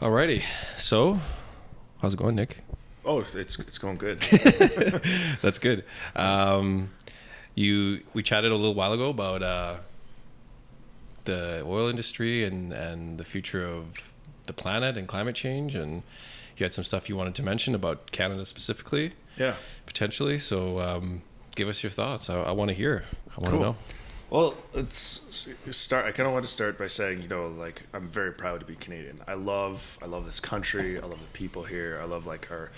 Alrighty. So, how's it going, Nick? Oh, it's going good. That's good. We chatted a little while ago about the oil industry and the future of the planet and climate change, and you had some stuff you wanted to mention about Canada specifically. Yeah. Potentially. So, give us your thoughts. I want to hear. I want to know. Well, let's start. I kind of want to start by saying, like, I'm very proud to be Canadian. I love this country. I love the people here. I love like our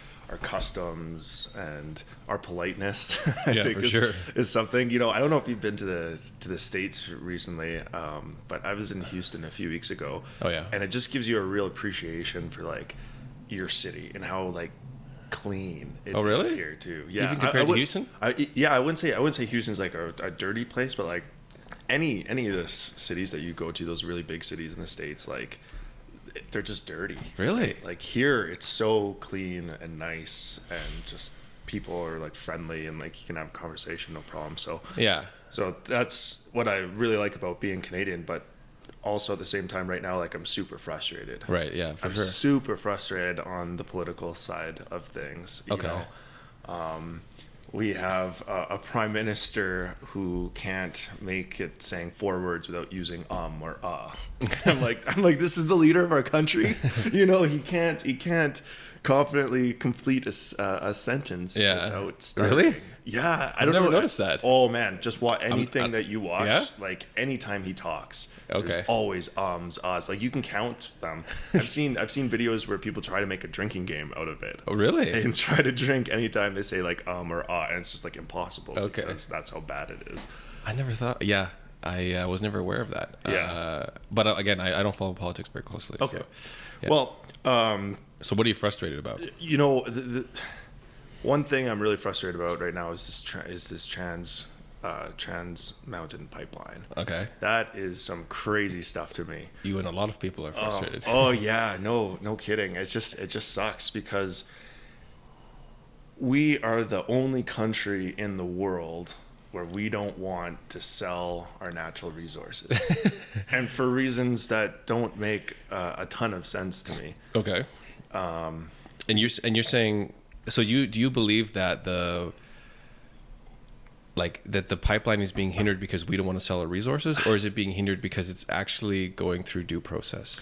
customs and our politeness. Yeah, for sure. Is something. I don't know if you've been to the States recently, but I was in Houston a few weeks ago. Oh yeah. And it just gives you a real appreciation for like your city and how like clean it is here too. Yeah. Even compared to Houston? I wouldn't say Houston's like a dirty place, but like any of the cities that you go to, those really big cities in the States, like they're just dirty. Really? Like here it's so clean and nice, and just people are like friendly, and like you can have a conversation, no problem. So Yeah. so that's what I really like about being Canadian, but also at the same time right now, like I'm super frustrated. Right. Yeah. For I'm sure. super frustrated on the political side of things. Okay. We have a prime minister who can't make it saying 4 words without using or I'm like, this is the leader of our country. He can't confidently complete a sentence without starting. Really? Yeah, I've never noticed that. Oh man, just watch anything that you watch. Yeah? Like anytime he talks, Okay. there's always ahs. Like you can count them. I've seen videos where people try to make a drinking game out of it. Oh really? And try to drink anytime they say like or ah, and it's just like impossible. Okay. Because that's how bad it is. I never thought. Yeah, I was never aware of that. Yeah. But again, I don't follow politics very closely. Okay. So, yeah. Well, So what are you frustrated about? the one thing I'm really frustrated about right now is this trans mountain pipeline. Okay. That is some crazy stuff to me. You and a lot of people are frustrated. Oh yeah, no kidding. It just sucks because we are the only country in the world where we don't want to sell our natural resources, and for reasons that don't make a ton of sense to me. Okay. And you're saying, so do you believe that the pipeline is being hindered because we don't want to sell our resources, or is it being hindered because it's actually going through due process?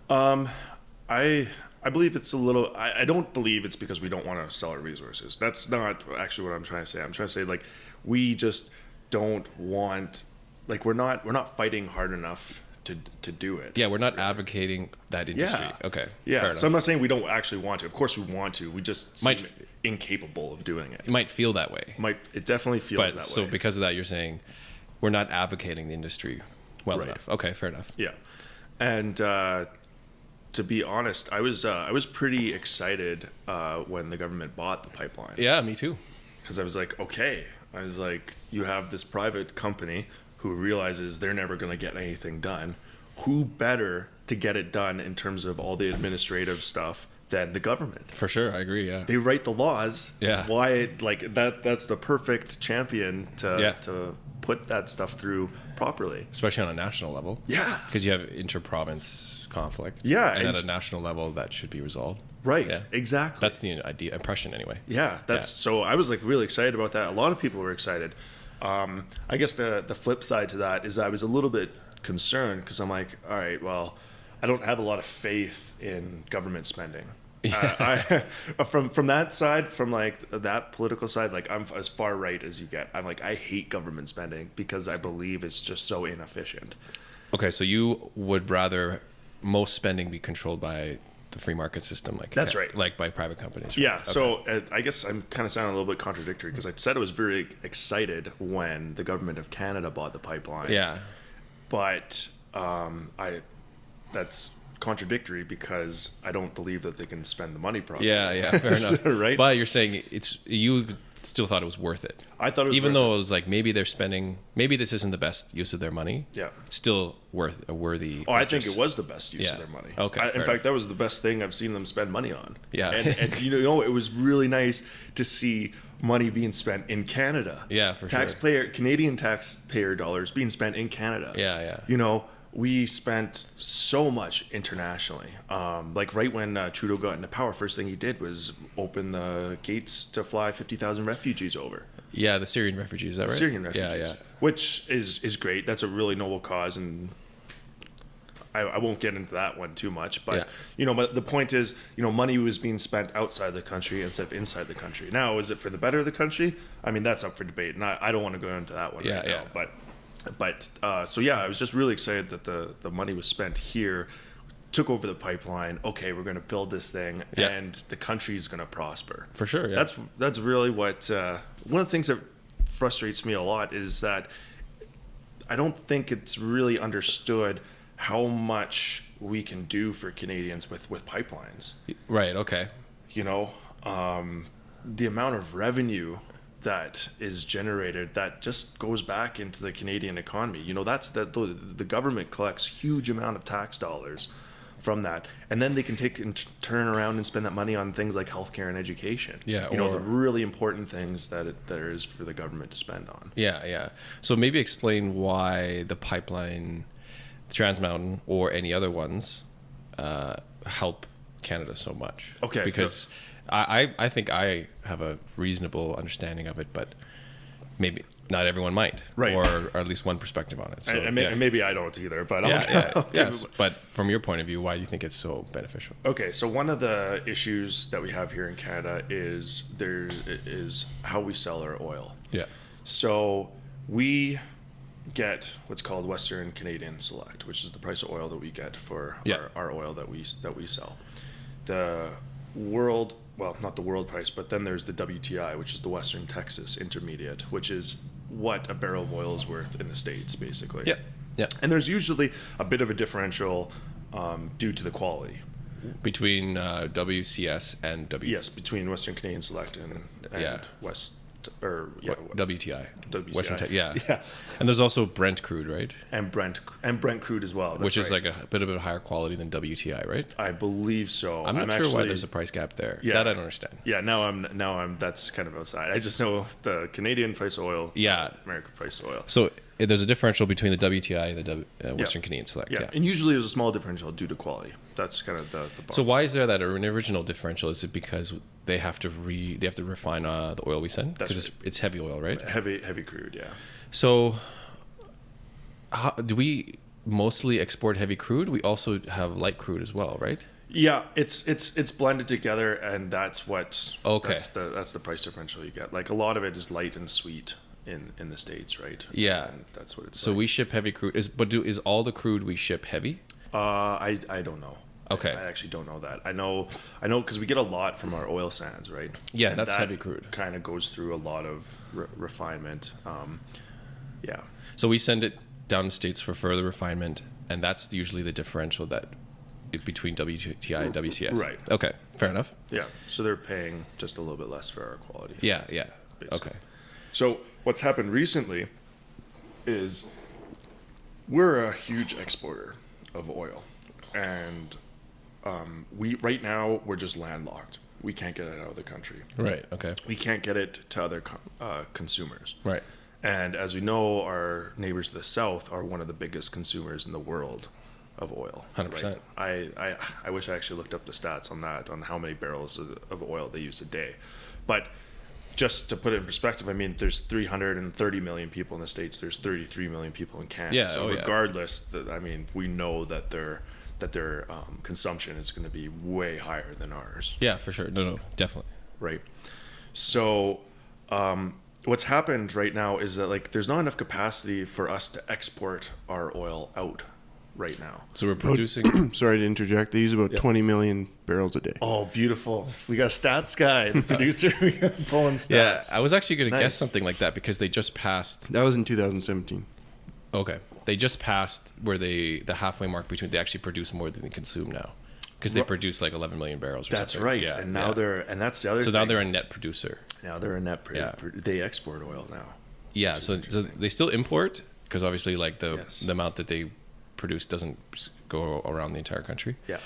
I believe it's a little. I don't believe it's because we don't want to sell our resources. That's not actually what I'm trying to say. I'm trying to say like we just don't want, like we're not fighting hard enough to do it. Yeah, we're not advocating that industry. Yeah. Okay. Yeah. So I'm not saying we don't actually want to. Of course we want to. We just seem Might incapable of doing it. It might feel that way. It definitely feels that way. So because of that, you're saying we're not advocating the industry well Right. enough. Okay, fair enough. Yeah. And to be honest, I was pretty excited when the government bought the pipeline. Yeah, me too. Because I was like, okay. I was like, you have this private company who realizes they're never going to get anything done. Who better to get it done in terms of all the administrative stuff than the government? For sure, I agree. Yeah. They write the laws. Yeah. Why, like that's the perfect champion to put that stuff through properly. Especially on a national level. Yeah. Because you have inter-province conflict. Yeah. And at a national level, that should be resolved. Right. Yeah. Exactly. That's the impression anyway. Yeah. So I was like really excited about that. A lot of people were excited. I guess the flip side to that is I was a little bit concerned because I'm like, all right, well, I don't have a lot of faith in government spending. From that side, from like that political side, like I'm as far right as you get. I'm like, I hate government spending because I believe it's just so inefficient. Okay, so you would rather most spending be controlled by the free market system, like that's right, like by private companies. Right? Yeah. Okay. So I guess I'm kind of sounding a little bit contradictory because I said I was very excited when the government of Canada bought the pipeline. Yeah. But that's contradictory because I don't believe that they can spend the money properly. Yeah, fair enough. Right? But you're saying you still thought it was worth it. I thought it was even worth though it was like maybe this isn't the best use of their money. Yeah. Still worth a worthy. Oh, I think it was the best use of their money. Okay. In fact, that was the best thing I've seen them spend money on. Yeah. And it was really nice to see money being spent in Canada. Yeah, for sure. Canadian taxpayer dollars being spent in Canada. Yeah. we spent so much internationally. Like right when Trudeau got into power, first thing he did was open the gates to fly 50,000 refugees over. Yeah, the Syrian refugees, is that right? Syrian refugees. Yeah. Which is great. That's a really noble cause, and I won't get into that one too much. But, but the point is, money was being spent outside the country instead of inside the country. Now, is it for the better of the country? I mean, that's up for debate, and I don't want to go into that one right now. But I was just really excited that the money was spent here, took over the pipeline. Okay, we're going to build this thing, and the country is going to prosper. For sure, yeah. That's really what one of the things that frustrates me a lot is that I don't think it's really understood how much we can do for Canadians with pipelines. Right. Okay. The amount of revenue that is generated that just goes back into the Canadian economy. That's the government collects huge amount of tax dollars from that, and then they can take and turn around and spend that money on things like healthcare and education. Yeah, the really important things that there is for the government to spend on. Yeah. So maybe explain why the pipeline, Trans Mountain, or any other ones help Canada so much. Okay, because I think I have a reasonable understanding of it, but maybe not everyone might, right? Or at least one perspective on it. So, and maybe I don't either, but yes. But from your point of view, why do you think it's so beneficial? Okay, so one of the issues that we have here in Canada is how we sell our oil. Yeah. So we get what's called Western Canadian Select, which is the price of oil that we get for our oil that we sell. The world, well, not the world price, but then there's the WTI, which is the Western Texas Intermediate, which is what a barrel of oil is worth in the States, basically. Yeah. And there's usually a bit of a differential due to the quality. Between WCS and Yes, between Western Canadian Select and West. WTI. Western yeah. And there's also Brent crude, right? And Brent crude as well. Which is like a bit of a higher quality than WTI, right? I believe so. I'm not sure why there's a price gap there. Yeah, that I don't understand. Yeah, now I'm that's kind of outside. I just know the Canadian price of oil. Yeah. American price of oil. So there's a differential between the WTI and the Western Canadian Select. Yeah, and usually there's a small differential due to quality. That's kind of the bar. So why is there that an original differential? Is it because they have to refine the oil we send? Because it's heavy oil, right? Heavy crude, yeah. So do we mostly export heavy crude? We also have light crude as well, right? Yeah, it's blended together, and that's what. Okay. That's the price differential you get. Like a lot of it is light and sweet in the States, right? Yeah, and that's what it's. So we ship heavy crude. Is all the crude we ship heavy? I don't know. Okay. I actually don't know that. I know because we get a lot from our oil sands, right? Yeah, and that's heavy crude. Kind of goes through a lot of refinement. Yeah. So we send it down the States for further refinement, and that's usually the differential between WTI and WCS. Right. Okay. Fair enough. Yeah. So they're paying just a little bit less for our quality. Yeah. Basically. Okay. So what's happened recently is we're a huge exporter of oil, and right now we're just landlocked. We can't get it out of the country. Right. Okay. We can't get it to other consumers. Right. And as we know, our neighbors to the south are one of the biggest consumers in the world of oil. 100%. Right? I wish I actually looked up the stats on that, on how many barrels of oil they use a day. But just to put it in perspective, I mean, there's 330 million people in the States. There's 33 million people in Canada. Yeah, so regardless, we know that their consumption is going to be way higher than ours. Yeah, for sure. No, definitely. Right. So what's happened right now is that there's not enough capacity for us to export our oil out right now. So we're producing. Sorry to interject. They use about 20 million barrels a day. Oh, beautiful. We got a stats guy, the producer. We got pulling stats. Yeah, I was actually going to guess something like that because they just passed. That was in 2017. Okay. They just passed where the halfway mark between they actually produce more than they consume now. Because they produce 11 million barrels or That's something. right. Yeah, and now that's the other thing. So now they're a net producer. Now they're a net producer. They export oil now. Yeah, so they still import because obviously the amount that they produce doesn't go around the entire country. Yeah.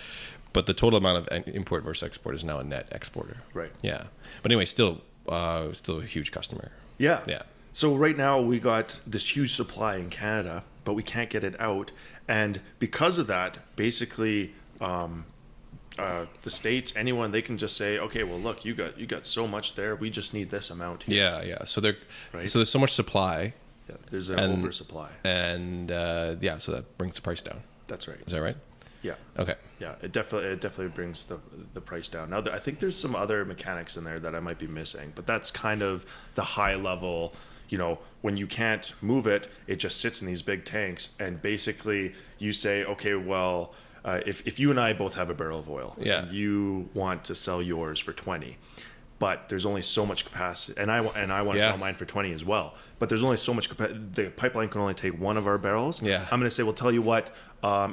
But the total amount of import versus export is now a net exporter. Right. Yeah. But anyway, still a huge customer. Yeah. Yeah. So right now we got this huge supply in Canada, but we can't get it out. And because of that, basically, the states, anyone, they can just say, okay, well, look, you got so much there. We just need this amount here. Yeah. So Right. so there's so much supply, Yeah, there's an And- oversupply. and so that brings the price down. That's right. Is that right? Yeah. Okay. Yeah, it definitely brings the price down. Now, I think there's some other mechanics in there that I might be missing, but that's kind of the high level. You know, when you can't move it, it just sits in these big tanks, and basically you say, okay, well, if you and I both have a barrel of oil, Yeah. and you want to sell yours for 20, but there's only so much capacity, and I want to Yeah. sell mine for 20 as well. But there's only so much capacity. The pipeline can only take one of our barrels. Yeah. I'm going to say, well, tell you what,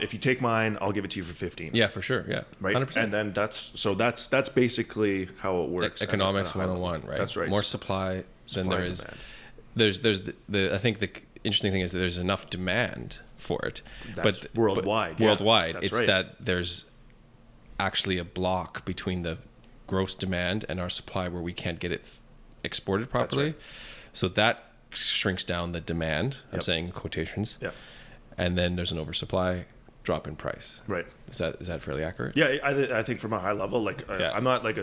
if you take mine, I'll give it to you for 15. Yeah, for sure. Yeah. Right. 100%. And then that's basically how it works. Economics at a high level. 101, right? That's right. More supply than there and is. demand. There's I think the interesting thing is that there's enough demand for it. That's worldwide, yeah. Worldwide. That's It's right. that there's actually a block between the gross demand and our supply where we can't get it exported properly. right. So that shrinks down the demand. I'm Yep. saying in quotations. Yeah. And then there's an oversupply, drop in price. Right. Is that fairly accurate? Yeah, I think from a high level, like Yeah. I'm not like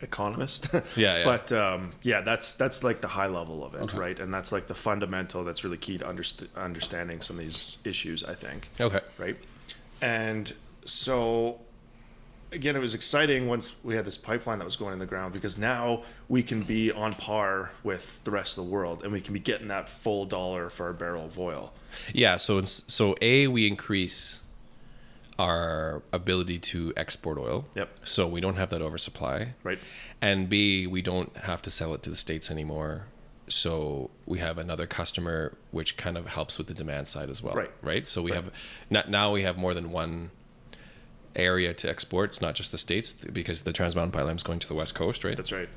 economist. Yeah. But that's like the high level of it, right? And that's like the fundamental that's really key to understanding some of these issues, I think. Okay. Right. And so again, it was exciting once we had this pipeline that was going in the ground, because now we can be on par with the rest of the world, and we can be getting that full dollar for our barrel of oil. Yeah, so we increase our ability to export oil. Yep. So we don't have that oversupply. Right. And B, we don't have to sell it to the States anymore. So we have another customer, which kind of helps with the demand side as well. Right. Right. So we Right. have now we have more than one area to export. It's not just the States, because the Trans Mountain Pipeline is going to the West Coast, right? That's right.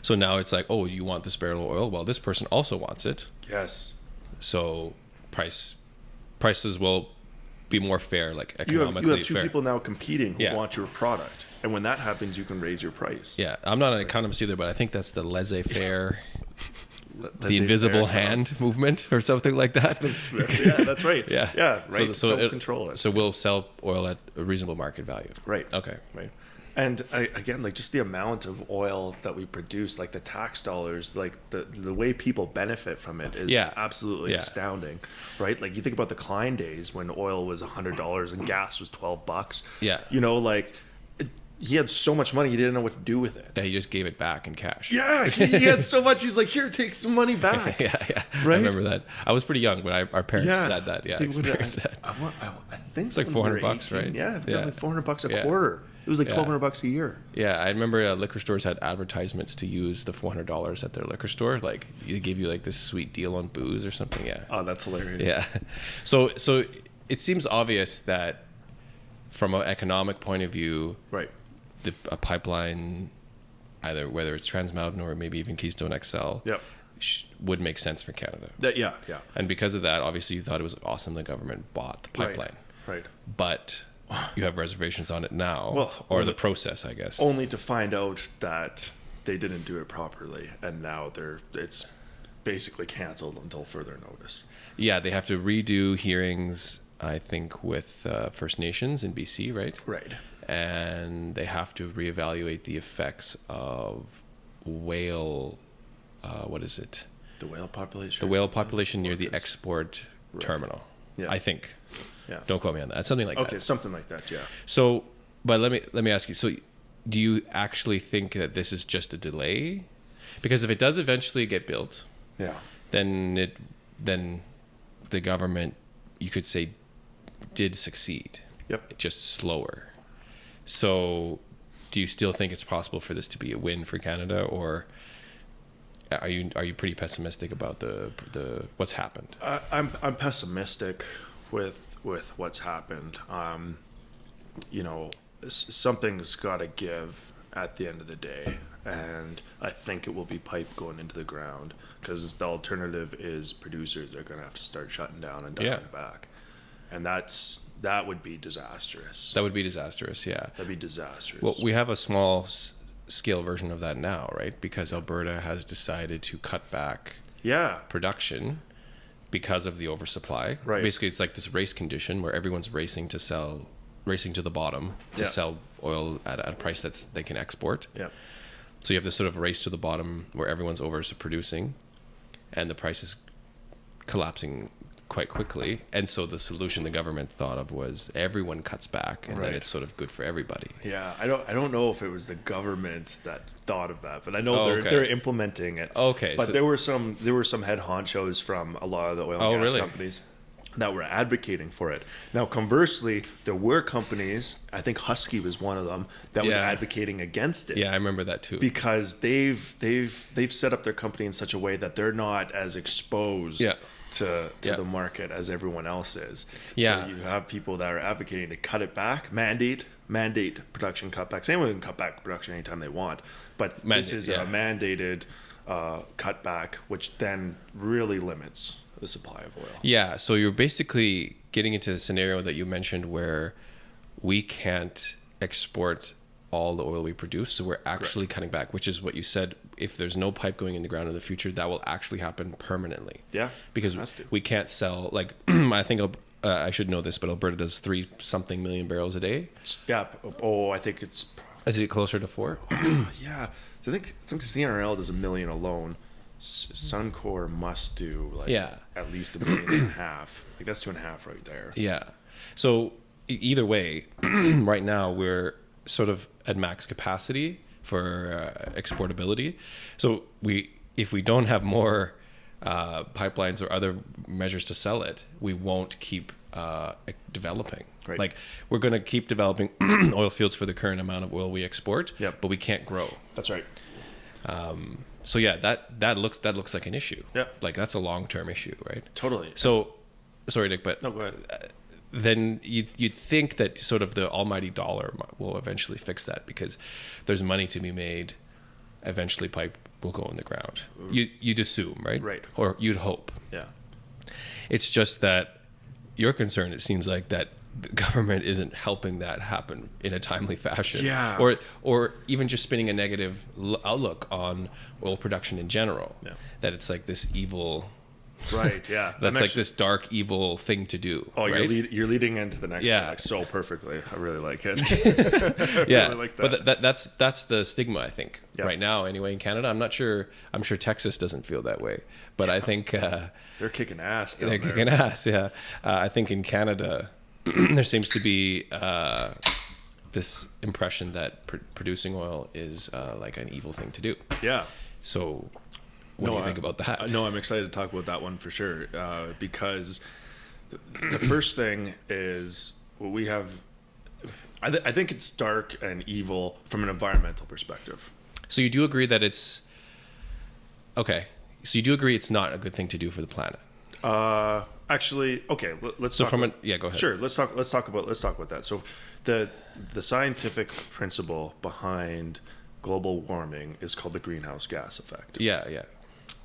So now it's like, oh, you want this barrel of oil? Well, this person also wants it. Yes. So prices will be more fair, like You economically have two fair. people now competing who Yeah. want your product, and when that happens, you can raise your price. Yeah, I'm not an economist either, but I think that's the laissez-faire, the invisible hand movement or something like that. Yeah, that's right. Yeah. Yeah. Right. So Don't control it. So we'll sell oil at a reasonable market value. Right. Okay. Right. And again, like just the amount of oil that we produce, like the tax dollars, like the way people benefit from it is Yeah. absolutely Yeah. astounding, right? Like you think about the Klein days when oil was $100 and gas was $12. Yeah. You know, like he had so much money he didn't know what to do with it. Yeah, he just gave it back in cash. Yeah, he had so much. He's like, here, take some money back. yeah. Right? I remember that. I was pretty young, but our parents said that. Yeah, I think experienced that. I think It's like when we were $400, 18, right? Yeah, Yeah. like $400 a Yeah. quarter. It was like Yeah. $1,200 a year. Yeah, I remember liquor stores had advertisements to use the $400 at their liquor store. Like, they give you like this sweet deal on booze or something. Yeah. Oh, that's hilarious. Yeah. So it seems obvious that from an economic point of view, Right. a pipeline, either whether it's Trans Mountain or maybe even Keystone XL, Yep. would make sense for Canada. Yeah. And because of that, obviously, you thought it was awesome the government bought the pipeline. Right. But you have reservations on it now, Well, or only- the process, I guess. Only to find out that they didn't do it properly, and now it's basically canceled until further notice. Yeah, they have to redo hearings, I think, with First Nations in BC, right? Right. And they have to reevaluate the effects of whale, what is it? The whale population. The or whale something? population near the Orcas. export terminal. Yeah. I think. Yeah. Don't quote me on that. Something like Okay, that. something like that. Yeah. So, but let me ask you. So, do you actually think that this is just a delay? Because if it does eventually get built, Yeah. then the government, you could say, did succeed. Yep. Just slower. So, do you still think it's possible for this to be a win for Canada, or are you pretty pessimistic about the what's happened? I'm pessimistic with what's happened. You know, something's got to give at the end of the day, and I think it will be pipe going into the ground, because the alternative is producers are going to have to start shutting down and dialing back, and that would be disastrous. That would be disastrous. Yeah. That'd be disastrous. Well, we have a small scale version of that now, right? Because Alberta has decided to cut back yeah. production because of the oversupply. Right. Basically, it's like this race condition where everyone's racing to the bottom to Yeah. sell oil at a price they can export. Yeah. So you have this sort of race to the bottom where everyone's overproducing, and the price is collapsing quite quickly. And so the solution the government thought of was everyone cuts back, and then Right. it's sort of good for everybody. Yeah, I don't know if it was the government that thought of that, but I know Oh, they're okay. they're implementing it. Okay, but so- there were some head honchos from a lot of the oil Oh, and gas really? companies that were advocating for it. Now, conversely, there were companies, I think Husky was one of them, that was Yeah. advocating against it. Yeah, I remember that too. Because they've set up their company in such a way that they're not as exposed Yeah. to Yeah. the market as everyone else is. Yeah. So you have people that are advocating to cut it back, mandate production cutbacks. Anyone can cut back production anytime they want, but this Mandate, is yeah. a mandated cutback, which then really limits the supply of oil. Yeah, so you're basically getting into the scenario that you mentioned where we can't export all the oil we produce, so we're actually cutting back, which is what you said. If there's no pipe going in the ground in the future, that will actually happen permanently. Yeah, because it has to. we can't sell, like, I think I should know this, but Alberta does 3-something million barrels a day. Yeah. Oh, I think it's Is it closer to 4? yeah. So I think CNRL does 1 million alone. Suncor must do like Yeah. at least 1.5 million. Like that's 2.5 right there. Yeah. So either way, right now we're sort of at max capacity for exportability. So if we don't have more pipelines or other measures to sell it, we won't keep developing. Right. Like we're going to keep developing oil fields for the current amount of oil we export, Yep. but we can't grow. That's right. So yeah, that looks like an issue. Yeah. Like that's a long-term issue, right? Totally. So, sorry, Nick, but No, go ahead. then you'd think that sort of the almighty dollar will eventually fix that because there's money to be made. Eventually, pipe will go in the ground. You'd assume, right? Right. Or you'd hope. Yeah. It's just that your concern, it seems like, that the government isn't helping that happen in a timely fashion. Yeah. Or even just spinning a negative outlook on oil production in general. Yeah. That it's like this evil. Right. Yeah. That's like this dark, evil thing to do. Oh, right? you're leading into the next Yeah. one like so perfectly. I really like it. Yeah, really like that. but that's the stigma, I think, Yeah. right now anyway in Canada. I'm not sure. I'm sure Texas doesn't feel that way, but I think They're kicking ass. Down they're there. kicking ass. Yeah, I think in Canada there seems to be this impression that producing oil is like an evil thing to do. Yeah. So, what do you think about that? No, I'm excited to talk about that one for sure because the first thing is we have. I think it's dark and evil from an environmental perspective. So you do agree that it's okay. So you do agree it's not a good thing to do for the planet. Actually, okay. Let's. So talk from about, yeah, go ahead. Sure. Let's talk about that. So, the scientific principle behind global warming is called the greenhouse gas effect. Yeah, yeah.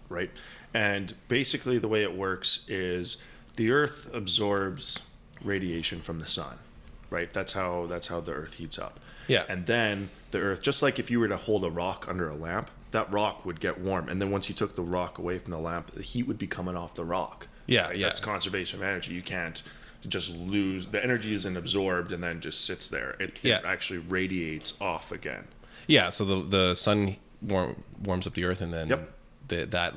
Right? And basically the way it works is the earth absorbs radiation from the sun, right? That's how the earth heats up. Yeah. And then the earth, just like if you were to hold a rock under a lamp, that rock would get warm. And then once you took the rock away from the lamp, the heat would be coming off the rock. Yeah, right? yeah. That's conservation of energy. You can't just lose the energy isn't absorbed and then just sits there. It actually radiates off again. Yeah, so the sun warms up the earth, and then Yep. that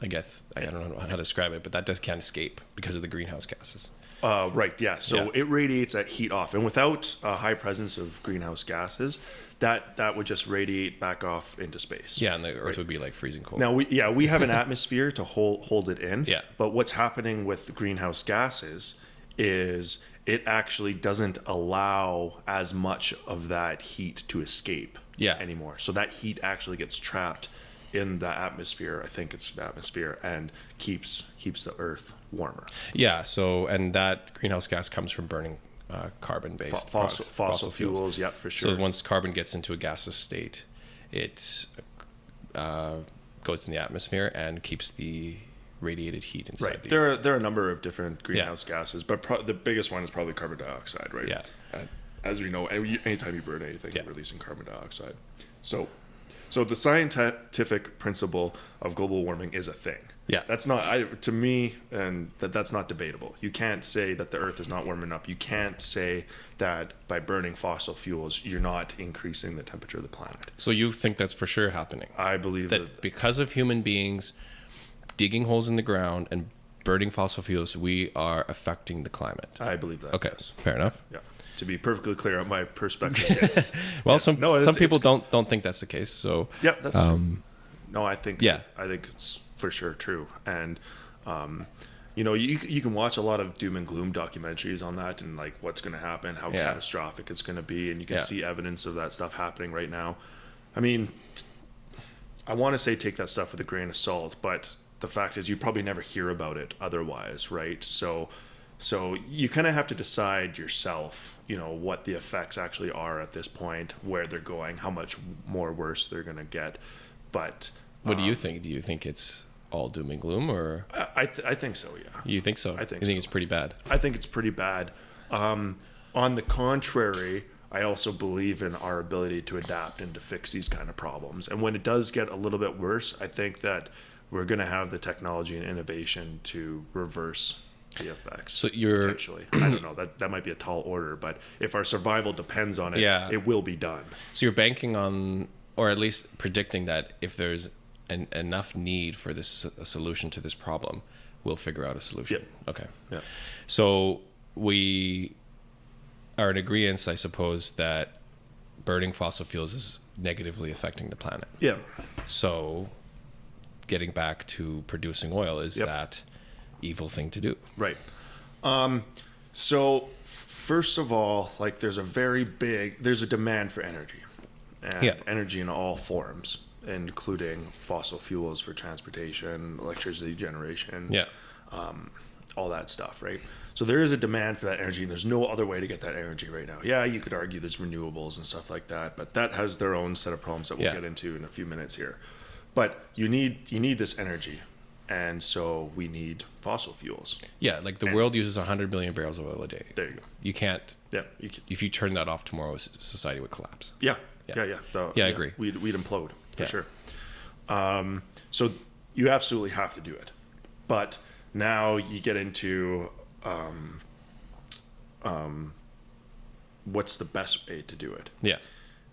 I guess I don't know how to describe it, but that just can't escape because of the greenhouse gases. Right, yeah. So Yeah. it radiates that heat off, and without a high presence of greenhouse gases, that would just radiate back off into space. Yeah, and the earth would be like freezing cold. Now we have an atmosphere to hold it in. Yeah. But what's happening with the greenhouse gases is it actually doesn't allow as much of that heat to escape anymore. So that heat actually gets trapped in the atmosphere. I think it's the atmosphere, and keeps the earth warmer. Yeah, so and that greenhouse gas comes from burning carbon-based products, Fossil fuels, yeah, for sure. So once carbon gets into a gaseous state, it goes in the atmosphere and keeps the radiated heat inside Right. the There are a number of different greenhouse gases, but the biggest one is probably carbon dioxide, right? Yeah. And as we know, anytime you burn anything, Yeah. you're releasing carbon dioxide. So So the scientific principle of global warming is a thing. Yeah. That's not, to me, and that's not debatable. You can't say that the Earth is not warming up. You can't say that by burning fossil fuels, you're not increasing the temperature of the planet. So you think that's for sure happening? I believe That because of human beings digging holes in the ground and burning fossil fuels, we are affecting the climate. I believe that. Okay, Yes. fair enough. Yeah. To be perfectly clear on my perspective, yes. Well, Yes. some No, people don't think that's the case. So Yeah, that's true. No, I think it's for sure true. And you know, you can watch a lot of doom and gloom documentaries on that and like what's going to happen, how catastrophic it's going to be, and you can see evidence of that stuff happening right now. I mean, I want to say take that stuff with a grain of salt, but the fact is you probably never hear about it otherwise, right? So you kind of have to decide yourself, you know, what the effects actually are at this point, where they're going, how much more worse they're going to get. But what do you think? Do you think it's all doom and gloom, or I think so, yeah. you think so? I think you think so. it's pretty bad? I think it's pretty bad. On the contrary, I also believe in our ability to adapt and to fix these kind of problems. And when it does get a little bit worse, I think that we're going to have the technology and innovation to reverse the effects. So you're potentially, I don't know, that might be a tall order, but if our survival depends on it, it will be done. So you're banking on, or at least predicting that if there's enough need for this a solution to this problem, we'll figure out a solution. Yeah. Okay. Yeah. So we are in agreement, I suppose, that burning fossil fuels is negatively affecting the planet. Yeah. So getting back to producing oil is that evil thing to do. Right. So first of all, like there's a demand for energy, and energy in all forms, including fossil fuels for transportation, electricity generation, all that stuff, right? So there is a demand for that energy, and there's no other way to get that energy right now. Yeah, you could argue there's renewables and stuff like that, but that has their own set of problems that we'll get into in a few minutes here. But you need this energy, and so we need fossil fuels. Yeah, like the world uses 100 billion barrels of oil a day. There you go. You can't. Yeah. If you turn that off tomorrow, society would collapse. Yeah. I agree. We'd implode for sure. So you absolutely have to do it. But now you get into what's the best way to do it? Yeah.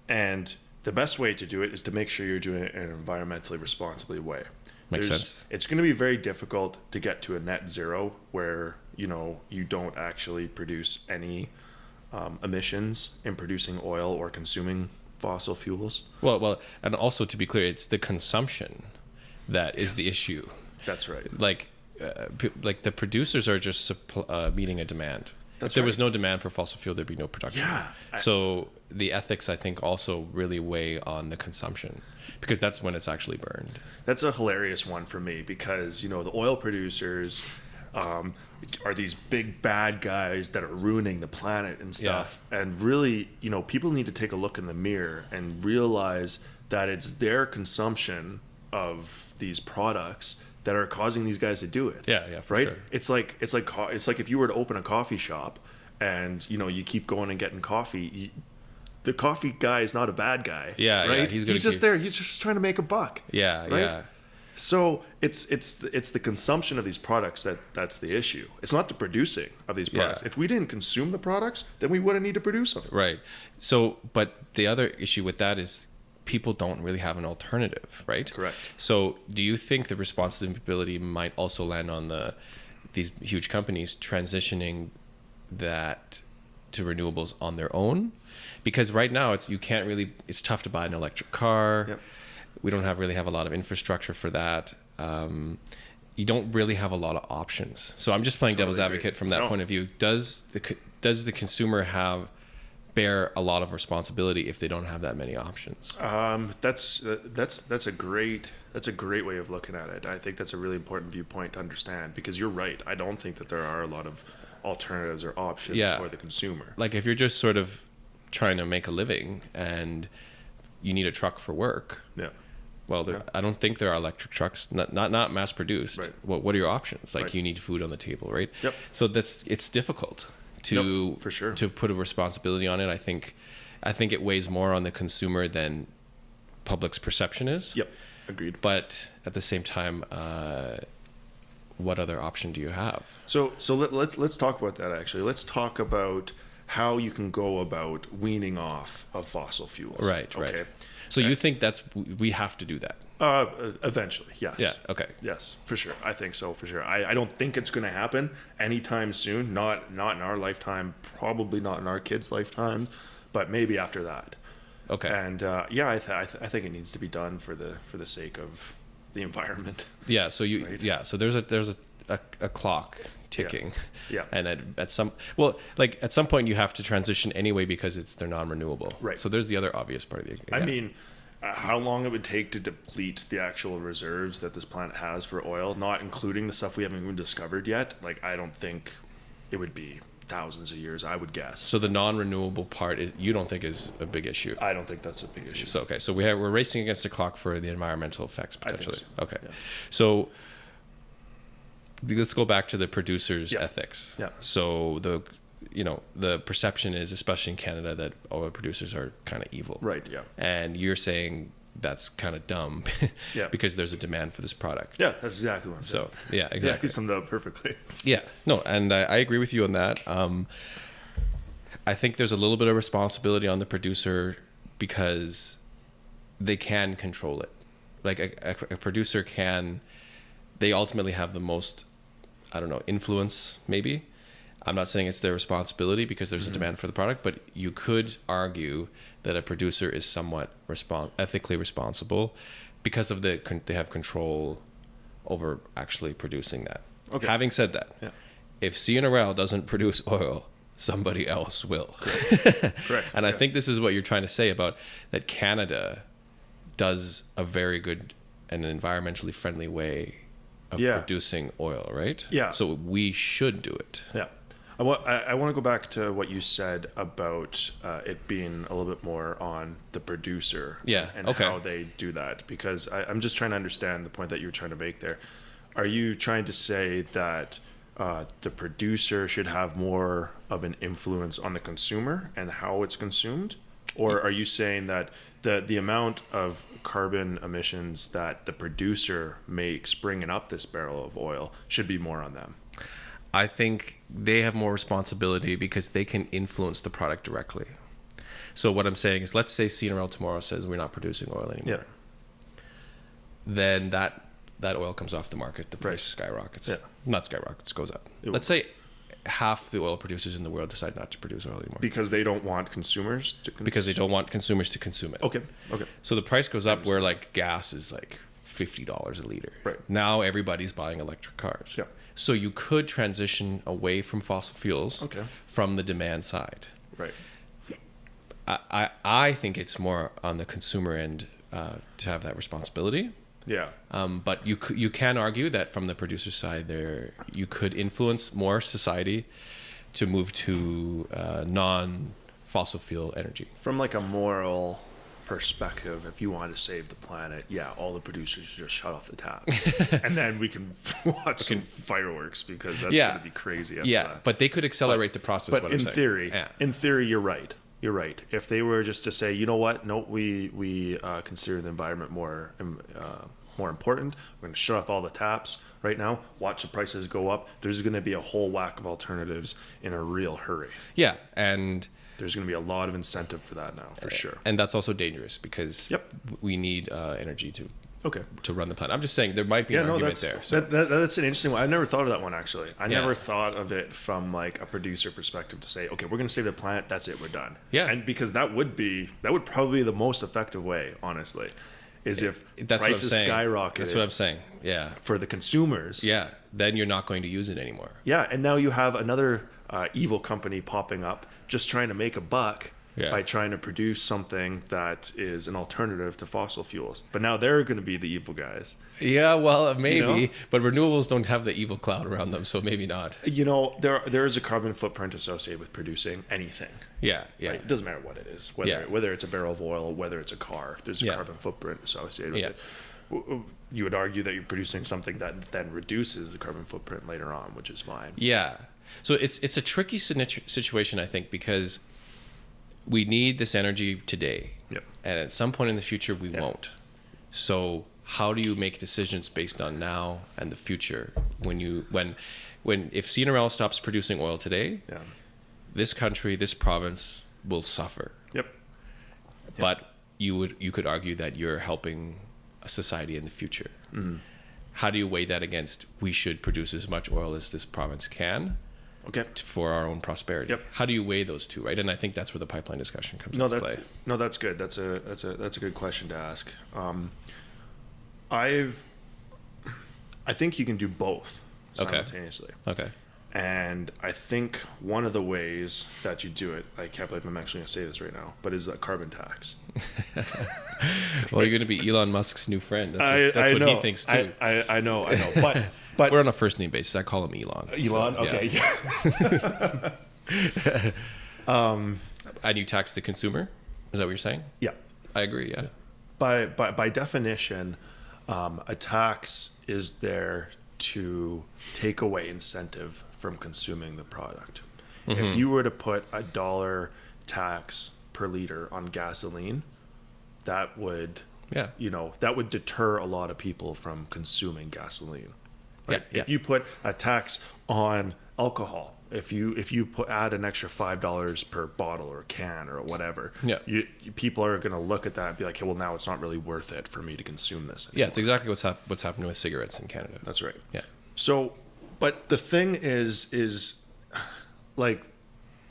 And the best way to do it is to make sure you're doing it in an environmentally responsibly way. Makes sense. It's going to be very difficult to get to a net zero where, you know, you don't actually produce any emissions in producing oil or consuming fossil fuels. Well, and also to be clear, it's the consumption that is the issue. That's right. Like the producers are just meeting a demand. That's if there right. was no demand for fossil fuel, there'd be no production. Yeah. So the ethics, I think, also really weigh on the consumption, because that's when it's actually burned. That's a hilarious one for me because, you know, the oil producers are these big bad guys that are ruining the planet and stuff. Yeah. And really, you know, people need to take a look in the mirror and realize that it's their consumption of these products that are causing these guys to do it. Yeah, for right? sure. It's like if you were to open a coffee shop and, you know, you keep going and getting coffee, the coffee guy is not a bad guy. Yeah, right? He's just there. He's just trying to make a buck. Yeah, right? yeah. So it's the consumption of these products that's the issue. It's not the producing of these products. Yeah. If we didn't consume the products, then we wouldn't need to produce them. Right. So, but the other issue with that is people don't really have an alternative, right? Correct. So do you think the responsibility might also land on these huge companies transitioning that to renewables on their own? Because right now it's tough to buy an electric car. Yep. We don't really have a lot of infrastructure for that. You don't really have a lot of options. So I'm just playing devil's advocate from that point of view. Does the consumer bear a lot of responsibility if they don't have that many options? That's a great way of looking at it. I think that's a really important viewpoint to understand, because you're right. I don't think that there are a lot of alternatives or options for the consumer. Like if you're just sort of trying to make a living and you need a truck for work. Yeah. Well, I don't think there are electric trucks, not mass produced. Right. What are your options? Like Right. you need food on the table, right? Yep. So it's difficult to for sure. to put a responsibility on it. I think it weighs more on the consumer than public's perception is. Yep. Agreed. But at the same time, what other option do you have? So let's talk about that actually. Let's talk about how you can go about weaning off of fossil fuels. Right. So you think we have to do that? Eventually, yes. Yeah. Okay. Yes, for sure. I think so, for sure. I don't think it's going to happen anytime soon. Not in our lifetime. Probably not in our kids' lifetime, but maybe after that. Okay. And I think it needs to be done for the sake of the environment. Yeah. So So there's a clock ticking. Yeah. And at some point you have to transition anyway because they're non-renewable. Right. So there's the other obvious part of the. I mean, how long it would take to deplete the actual reserves that this planet has for oil, not including the stuff we haven't even discovered yet. Like, I don't think it would be thousands of years, I would guess. So the non-renewable part you don't think is a big issue? I don't think that's a big issue. So okay, so we're racing against the clock for the environmental effects potentially. So. Okay, Yeah. So let's go back to the producer's ethics. Yeah. So the perception is, especially in Canada, that oil producers are kind of evil. Right. Yeah. And you're saying that's kind of dumb. Yeah. Because there's a demand for this product. Yeah, that's exactly what I'm saying. So yeah, exactly. You summed it up perfectly. Yeah, no, and I agree with you on that. I think there's a little bit of responsibility on the producer because they can control it. Like a producer they ultimately have the most, I don't know, influence maybe. I'm not saying it's their responsibility because there's a demand for the product, but you could argue that a producer is somewhat ethically responsible because of they have control over actually producing that. Okay. Having said that, if CNRL doesn't produce oil, somebody else will. Correct. And I think this is what you're trying to say about that Canada does a very good and environmentally friendly way of producing oil, right? Yeah. So we should do it. Yeah. I want to go back to what you said about it being a little bit more on the producer and how they do that, because I'm just trying to understand the point that you were trying to make there. Are you trying to say that the producer should have more of an influence on the consumer and how it's consumed? Or are you saying that the amount of carbon emissions that the producer makes bringing up this barrel of oil should be more on them? I think they have more responsibility because they can influence the product directly. So what I'm saying is, let's say CNRL tomorrow says we're not producing oil anymore. Yeah. Then that oil comes off the market, the price skyrockets. Yeah. Not skyrockets, goes up. It Let's say half the oil producers in the world decide not to produce oil anymore. Because they don't want consumers to consume. Because they don't want consumers to consume it. Okay. So the price goes up where like gas is like $50 a liter. Right. Now everybody's buying electric cars. Yeah. So you could transition away from fossil fuels from the demand side. Right. I think it's more on the consumer end to have that responsibility. Yeah. But you can argue that from the producer side, you could influence more society to move to non-fossil fuel energy. From like a moral perspective, if you want to save the planet, all the producers just shut off the tap, and then we can watch some fireworks, because that's going to be crazy. After that. But they could accelerate the process. But in theory, you're right. You're right. If they were just to say, you know what, no, we consider the environment more important. We're going to shut off all the taps right now. Watch the prices go up. There's going to be a whole whack of alternatives in a real hurry. Yeah, and there's going to be a lot of incentive for that now, for sure. And that's also dangerous because we need energy to run the planet. I'm just saying there might be an argument there. So that's an interesting one. I never thought of that one, actually. I never thought of it from like a producer perspective to say, okay, we're going to save the planet. That's it. We're done. Yeah. And because that would probably be the most effective way, honestly, is if prices skyrocket. That's what I'm saying. Yeah. For the consumers. Yeah. Then you're not going to use it anymore. Yeah. And now you have another evil company popping up just trying to make a buck by trying to produce something that is an alternative to fossil fuels. But now they're going to be the evil guys. Yeah, well, maybe. But renewables don't have the evil cloud around them, so maybe not. There is a carbon footprint associated with producing anything. Yeah. Right? It doesn't matter what it is, whether it's a barrel of oil or whether it's a car. There's a carbon footprint associated with it. You would argue that you're producing something that then reduces the carbon footprint later on, which is fine. Yeah. So it's a tricky situation, I think, because we need this energy today. Yep. And at some point in the future, we won't. So how do you make decisions based on now and the future? When if CNRL stops producing oil today, this country, this province will suffer. Yep. But you could argue that you're helping a society in the future. Mm-hmm. How do you weigh that against we should produce as much oil as this province can? Okay. For our own prosperity. Yep. How do you weigh those two, right? And I think that's where the pipeline discussion comes into play. No, that's good. That's a good question to ask. I think you can do both simultaneously. Okay. And I think one of the ways that you do it, I can't believe I'm actually going to say this right now, but is a carbon tax. Well, you're going to be Elon Musk's new friend. That's what he thinks too. I know. But we're on a first name basis. I call him Elon. Elon, so, okay. Yeah. And you tax the consumer? Is that what you're saying? Yeah. I agree. Yeah. By definition, a tax is there to take away incentive from consuming the product. Mm-hmm. If you were to put $1 tax per liter on gasoline, that would that would deter a lot of people from consuming gasoline. Right? Yeah. If you put a tax on alcohol, if you add an extra $5 per bottle or can or whatever, people are going to look at that and be like, hey, well, now it's not really worth it for me to consume this anymore. Yeah, it's exactly what's happening with cigarettes in Canada. That's right. Yeah. So, but the thing is like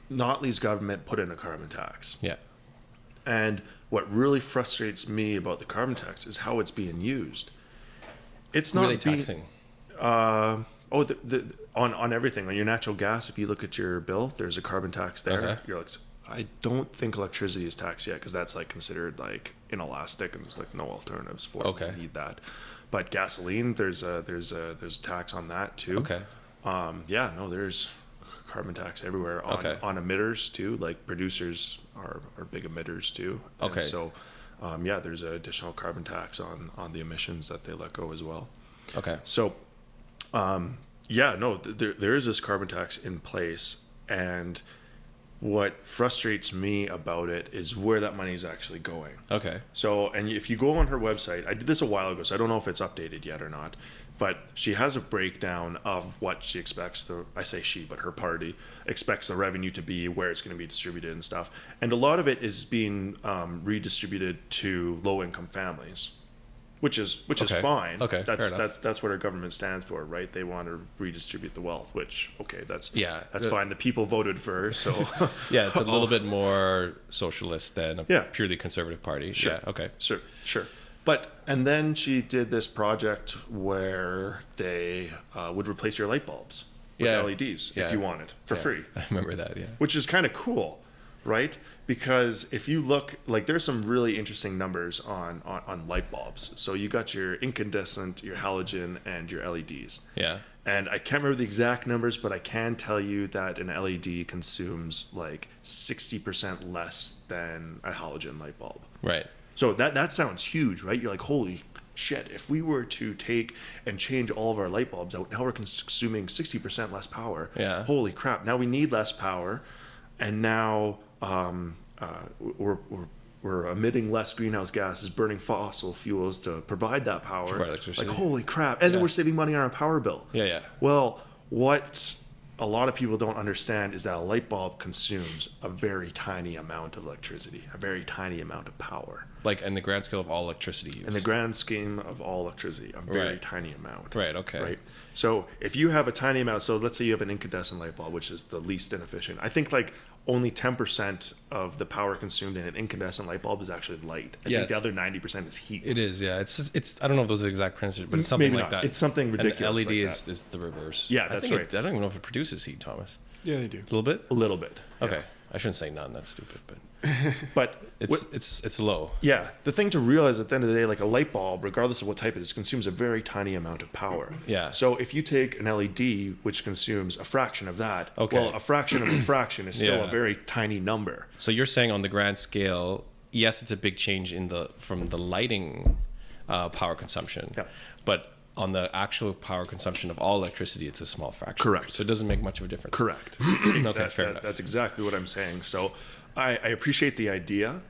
Notley's government put in a carbon tax. Yeah. And what really frustrates me about the carbon tax is how it's being used. It's not really taxing. On everything, on your natural gas. If you look at your bill, there's a carbon tax there. Okay. You're like, I don't think electricity is taxed yet because that's like considered like inelastic and there's like no alternatives for it. Okay. You need that. But gasoline, there's a tax on that too. Okay. There's carbon tax everywhere on emitters too. Like producers are big emitters too. Okay. And so, there's an additional carbon tax on the emissions that they let go as well. Okay. So, there is this carbon tax in place, and what frustrates me about it is where that money is actually going. Okay. So, and if you go on her website, I did this a while ago, so I don't know if it's updated yet or not, but she has a breakdown of what she expects her party expects the revenue to be, where it's going to be distributed and stuff. And a lot of it is being redistributed to low-income families, which is fine. Okay, that's what our government stands for, right? They want to redistribute the wealth, which that's fine. The people voted for, so yeah, it's a little bit more socialist than a purely conservative party. Sure. Yeah, okay, sure. But and then she did this project where they would replace your light bulbs with LEDs if you wanted for free. I remember that. Yeah, which is kind of cool, right? Because if you look, like, there's some really interesting numbers on light bulbs. So you got your incandescent, your halogen, and your LEDs. Yeah. And I can't remember the exact numbers, but I can tell you that an LED consumes like 60% less than a halogen light bulb. Right. So that sounds huge, right? You're like, holy shit, if we were to take and change all of our light bulbs out, now we're consuming 60% less power. Yeah. Holy crap. Now we need less power. And now we're emitting less greenhouse gases, burning fossil fuels to provide that power. Provide electricity. Like, holy crap. And then we're saving money on our power bill. Yeah. Well, what a lot of people don't understand is that a light bulb consumes a very tiny amount of electricity, a very tiny amount of power. Like in the grand scale of all electricity use. In the grand scheme of all electricity, a very tiny amount. Right, okay. Right? So if you have a tiny amount, so let's say you have an incandescent light bulb, which is the least inefficient. I think like only 10% of the power consumed in an incandescent light bulb is actually light. I think the other 90% is heat. It is, yeah. It's I don't know if those are the exact principles, but it's something Maybe like not. that. It's something ridiculous. And LED like is the reverse. Yeah, that's right. I don't even know if it produces heat, Thomas. Yeah, they do. A little bit? A little bit. Okay. I shouldn't say none, that's stupid, but but it's low. Yeah. The thing to realize at the end of the day, like a light bulb, regardless of what type it is, consumes a very tiny amount of power. Yeah. So if you take an LED, which consumes a fraction of that, well, a fraction of a fraction is still a very tiny number. So you're saying on the grand scale, yes, it's a big change from the lighting power consumption. Yeah. But on the actual power consumption of all electricity, it's a small fraction. Correct. So it doesn't make much of a difference. Correct. Fair enough. That's exactly what I'm saying. So I appreciate the idea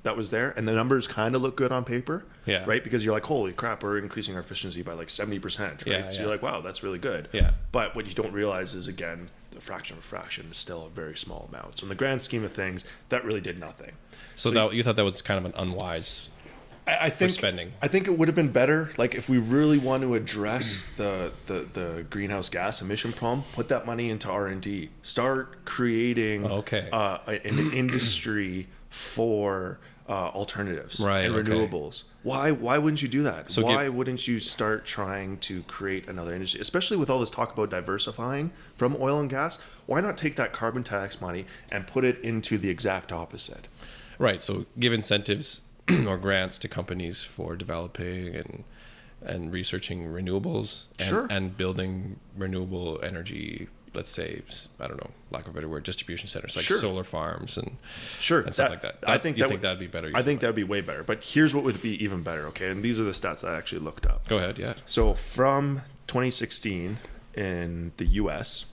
that was there, and the numbers kind of look good on paper. Yeah. Right? Because you're like, holy crap, we're increasing our efficiency by like 70%. Right? Yeah, So yeah. you're like, wow, that's really good. Yeah. But what you don't realize is, again, a fraction of a fraction is still a very small amount. So in the grand scheme of things, that really did nothing. So that, you thought that was kind of an unwise I think spending. I think it would have been better, like if we really want to address the greenhouse gas emission problem, put that money into R&D. Start creating an industry for alternatives and renewables. Why wouldn't you do that? So why wouldn't you start trying to create another industry, especially with all this talk about diversifying from oil and gas? Why not take that carbon tax money and put it into the exact opposite? Right. So give incentives or grants to companies for developing and researching renewables and building renewable energy, let's say, I don't know, lack of a better word, distribution centers like solar farms and stuff like that. I think that'd be better. I think that'd be way better. But here's what would be even better. Okay, and these are the stats I actually looked up. Go ahead. Yeah. So from 2016 in the U.S.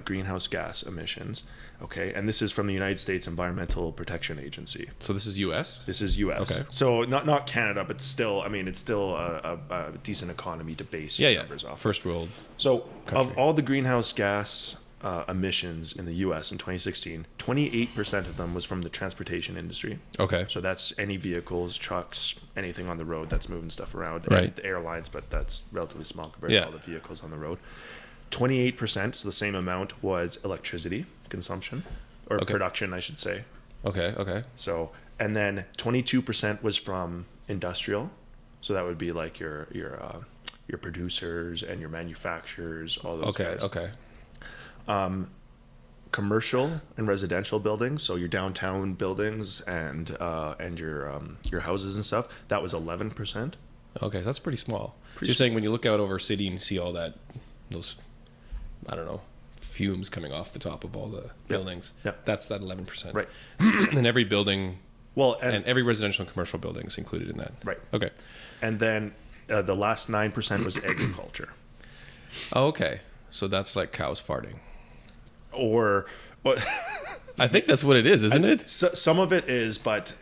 Greenhouse gas emissions. Okay, and this is from the United States Environmental Protection Agency. So this is U.S.? This is U.S. Okay. So not Canada, but still, I mean, it's still a decent economy to base numbers off. First world. So country. of all the greenhouse gas emissions in the U.S. in 2016, 28% of them was from the transportation industry. Okay. So that's any vehicles, trucks, anything on the road that's moving stuff around. Right. And the airlines, but that's relatively small compared to all the vehicles on the road. 28%, so the same amount, was electricity consumption or production, I should say. Okay. So, and then 22% was from industrial. So that would be like your producers and your manufacturers, all those guys. Okay. Commercial and residential buildings, so your downtown buildings and your houses and stuff, that was 11%. Okay, so that's pretty small. So you're saying when you look out over a city and see all those, I don't know, fumes coming off the top of all the buildings, that's that 11%. Right. And every building, and every residential and commercial building is included in that. Right. Okay. And then the last 9% was agriculture. Oh, okay. So that's like cows farting. Or I think that's what it is, isn't it? some of it is, but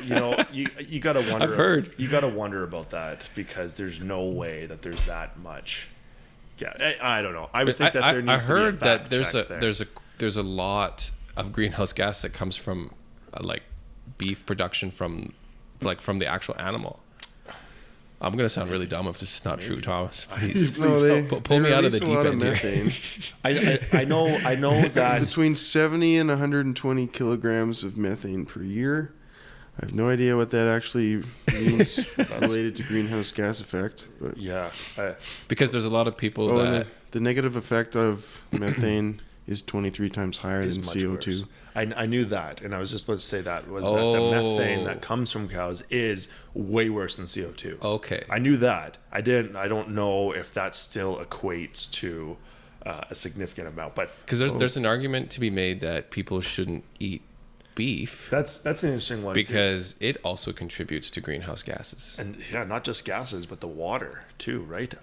you gotta wonder. I've heard. You gotta wonder about that because there's no way that there's that much. Yeah, I don't know. I would think that there needs to be a heard that fact there's a lot of greenhouse gas that comes from like beef production from the actual animal. I'm gonna sound really dumb if this is not true, Thomas. Please, pull me out of the deep end here. I know that between 70 and 120 kilograms of methane per year. I have no idea what that actually means related to greenhouse gas effect. But because there's a lot of people that the negative effect of methane is 23 times higher than CO2. Worse. I knew that, and I was just about to say that that the methane that comes from cows is way worse than CO2. Okay. I knew that. I don't know if that still equates to a significant amount, but because there's an argument to be made that people shouldn't eat beef. That's an interesting one because it also contributes to greenhouse gases. And not just gases, but the water too, right?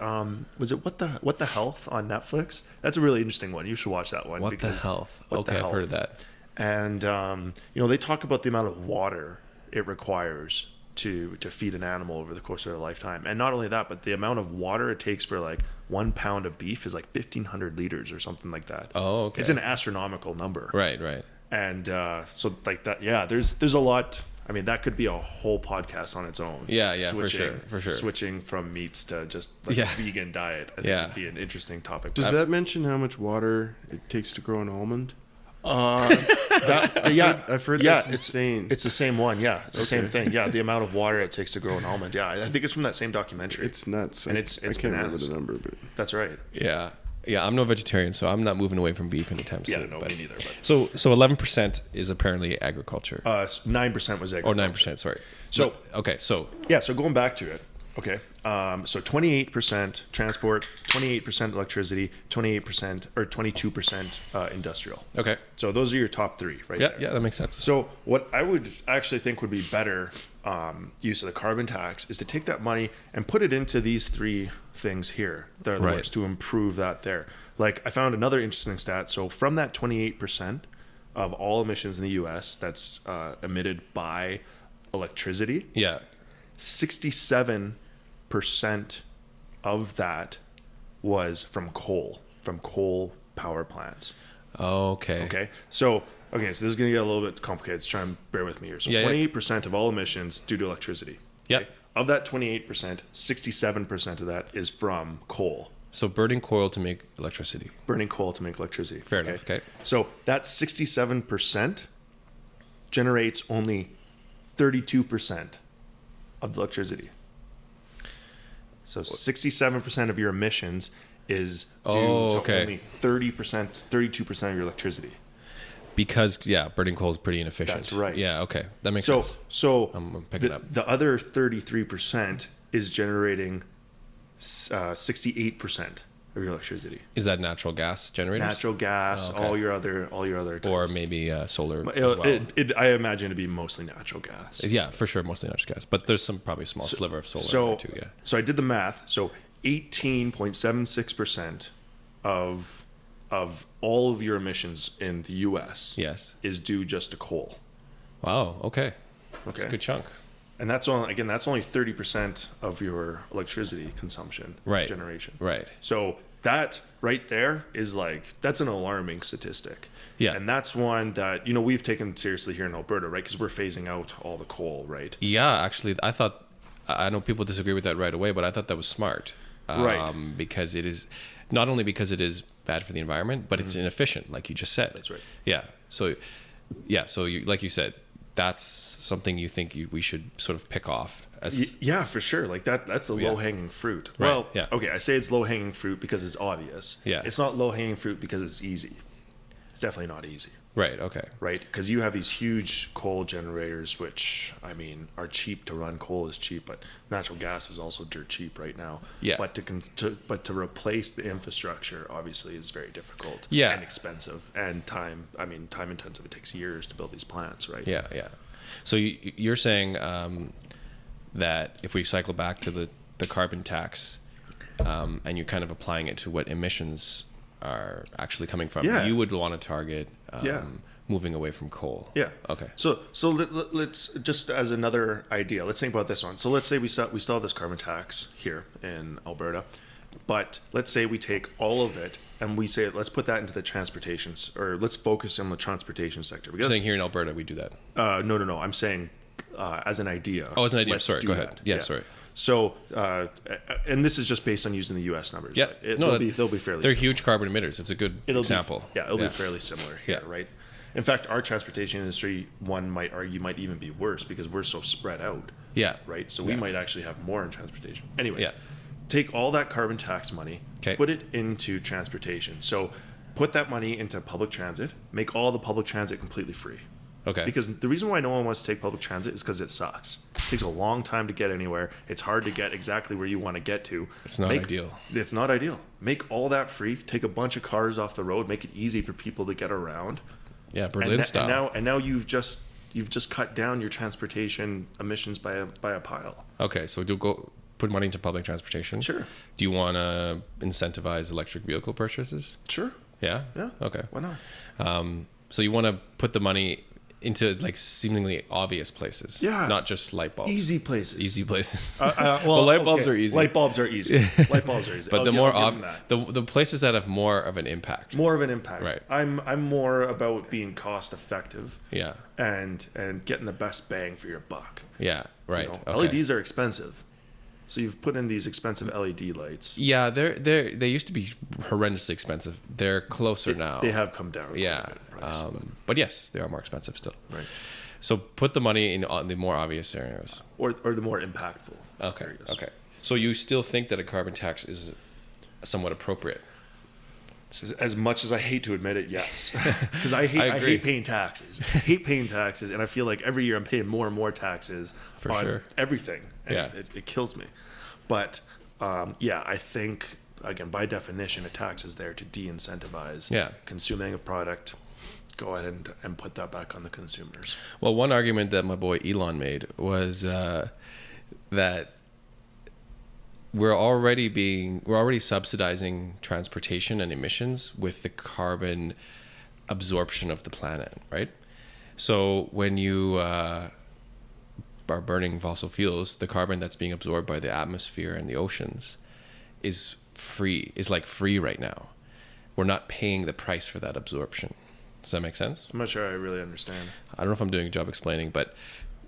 Was it What the Health on Netflix? That's a really interesting one. You should watch that one. What the Health? Okay, I've heard of that. And they talk about the amount of water it requires to feed an animal over the course of their lifetime, and not only that, but the amount of water it takes for like 1 pound of beef is like 1,500 liters or something like that. Oh, okay. It's an astronomical number. Right. And so like that, there's a lot. I mean, that could be a whole podcast on its own. Yeah, for sure. Switching from meats to just like a vegan diet, I think would be an interesting topic. Does that mention how much water it takes to grow an almond? I've heard that's insane. It's the same one. Yeah, it's the same thing. Yeah, the amount of water it takes to grow an almond. Yeah, I think it's from that same documentary. It's nuts. And it's I can't remember the number, but that's right. Yeah, I'm no vegetarian, so I'm not moving away from beef anytime soon. Yeah, no, me neither. But. So 11% is apparently agriculture. 9% was agriculture. Or 9%, sorry. So okay, so so going back to it. Okay, So 28% transport, 28% electricity, 28% or 22% industrial. Okay. So those are your top three, right? Yeah, there. yeah, that makes sense. So what I would actually think would be better use of the carbon tax is to take that money and put it into these three things here that are the Right. worst to improve that there. Like I found another interesting stat. So from that 28% of all emissions in the U.S. that's emitted by electricity, Yeah. 67% of that was from coal power plants. Okay. Okay. So this is going to get a little bit complicated. So try and bear with me here. So Yeah, 28% of all emissions due to electricity. Yep. Of that 28%, 67% of that is from coal. So burning coal to make electricity. Burning coal to make electricity. Fair enough. Okay. So that 67% generates only 32% of the electricity. So 67% of your emissions is due to only 30%, 32% of your electricity. Because burning coal is pretty inefficient. That's right. Yeah. Okay. That makes sense. So I'm picking up. the other 33% is generating 68% of your electricity. Is that natural gas generators? Natural gas, Oh, okay. all your other types. Or maybe solar as well. I imagine to be mostly natural gas. Yeah, for sure, mostly natural gas. But there's some probably small sliver of solar in there too. Yeah. So I did the math. So 18.76% of all of your emissions in the U.S. Yes. is due just to coal. Wow. Okay. That's Okay. a good chunk. And that's only 30% of your electricity consumption Right. generation. Right. So that right there is that's an alarming statistic. Yeah. And that's one that, we've taken seriously here in Alberta, right? Because we're phasing out all the coal, right? Yeah, actually, I know people disagree with that right away, but I thought that was smart. Right. Because it is, not only because it is bad for the environment, but it's inefficient, like you just said. That's right. Yeah. So like you said, that's something you think we should sort of pick off as. Yeah, for sure. That's the Yeah. low-hanging fruit. Right, Well, yeah. okay, I say it's low-hanging fruit because it's obvious. Yeah. It's not low-hanging fruit because it's easy. It's definitely not easy. Right. Okay. Right, because you have these huge coal generators, which are cheap to run. Coal is cheap, but natural gas is also dirt cheap right now. Yeah. But to replace the infrastructure, obviously, is very difficult. Yeah. And expensive and time intensive. It takes years to build these plants, right? Yeah. Yeah. So you're saying that if we cycle back to the carbon tax, and you're kind of applying it to what emissions are actually coming from, Yeah. you would want to target Yeah. moving away from coal. Yeah. Okay. So let's just as another idea. Let's think about this one. So let's say we still have this carbon tax here in Alberta, but let's say we take all of it and we say let's put that into the or let's focus on the transportation sector. You're Because saying here in Alberta we do that. no, I'm saying as an idea. Oh, as an idea. let's Sorry. do Go ahead. that. Yeah. Sorry. So, and this is just based on using the U.S. numbers. Yeah. But No, they'll be fairly. They're similar. huge carbon emitters. It's a good example. It'll be fairly similar here, Yeah. right? In fact, our transportation industry, one might argue, might even be worse because we're so spread out, Yeah. right? So we might actually have more in transportation. Anyway, Yeah. take all that carbon tax money, 'Kay. put it into transportation. So put that money into public transit, make all the public transit completely free. Okay. Because the reason why no one wants to take public transit is because it sucks. It takes a long time to get anywhere. It's hard to get exactly where you want to get to. It's not ideal. It's not ideal. Make all that free. Take a bunch of cars off the road. Make it easy for people to get around. Yeah. Berlin style. And now you've just cut down your transportation emissions by a pile. Okay. So do go put money into public transportation. Sure. Do you want to incentivize electric vehicle purchases? Sure. Yeah. Yeah. Okay. Why not? So you want to put the money into seemingly obvious places. Yeah. Not just light bulbs. Easy places. Easy places. Well, light bulbs okay. are easy. Light bulbs are easy. Light bulbs are easy. But I'll the give- more I'll give them that. the places that have more of an impact. More of an impact. Right. I'm more about being cost effective Yeah. and getting the best bang for your buck. Yeah. Right. You know? Okay. LEDs are expensive, so you've put in these expensive LED lights. Yeah, they used to be horrendously expensive. They're closer now. They have come down. quite a Yeah. bit in price, But yes, they are more expensive still. right. So put the money in the more obvious scenarios. Or the more impactful. Okay. areas. Okay. So you still think that a carbon tax is somewhat appropriate? As much as I hate to admit it, yes, because I I agree. hate paying taxes. I hate paying taxes, and I feel like every year I'm paying more and more taxes For on sure. everything. And Yeah. it kills me. But yeah, I think again by definition, a tax is there to de-incentivize consuming a product. Go ahead and put that back on the consumers. Well, one argument that my boy Elon made was that we're already subsidizing transportation and emissions with the carbon absorption of the planet, right? So when you are burning fossil fuels, the carbon that's being absorbed by the atmosphere and the oceans is free right now. We're not paying the price for that absorption. Does that make sense? I'm not sure I really understand. I don't know if I'm doing a job explaining, but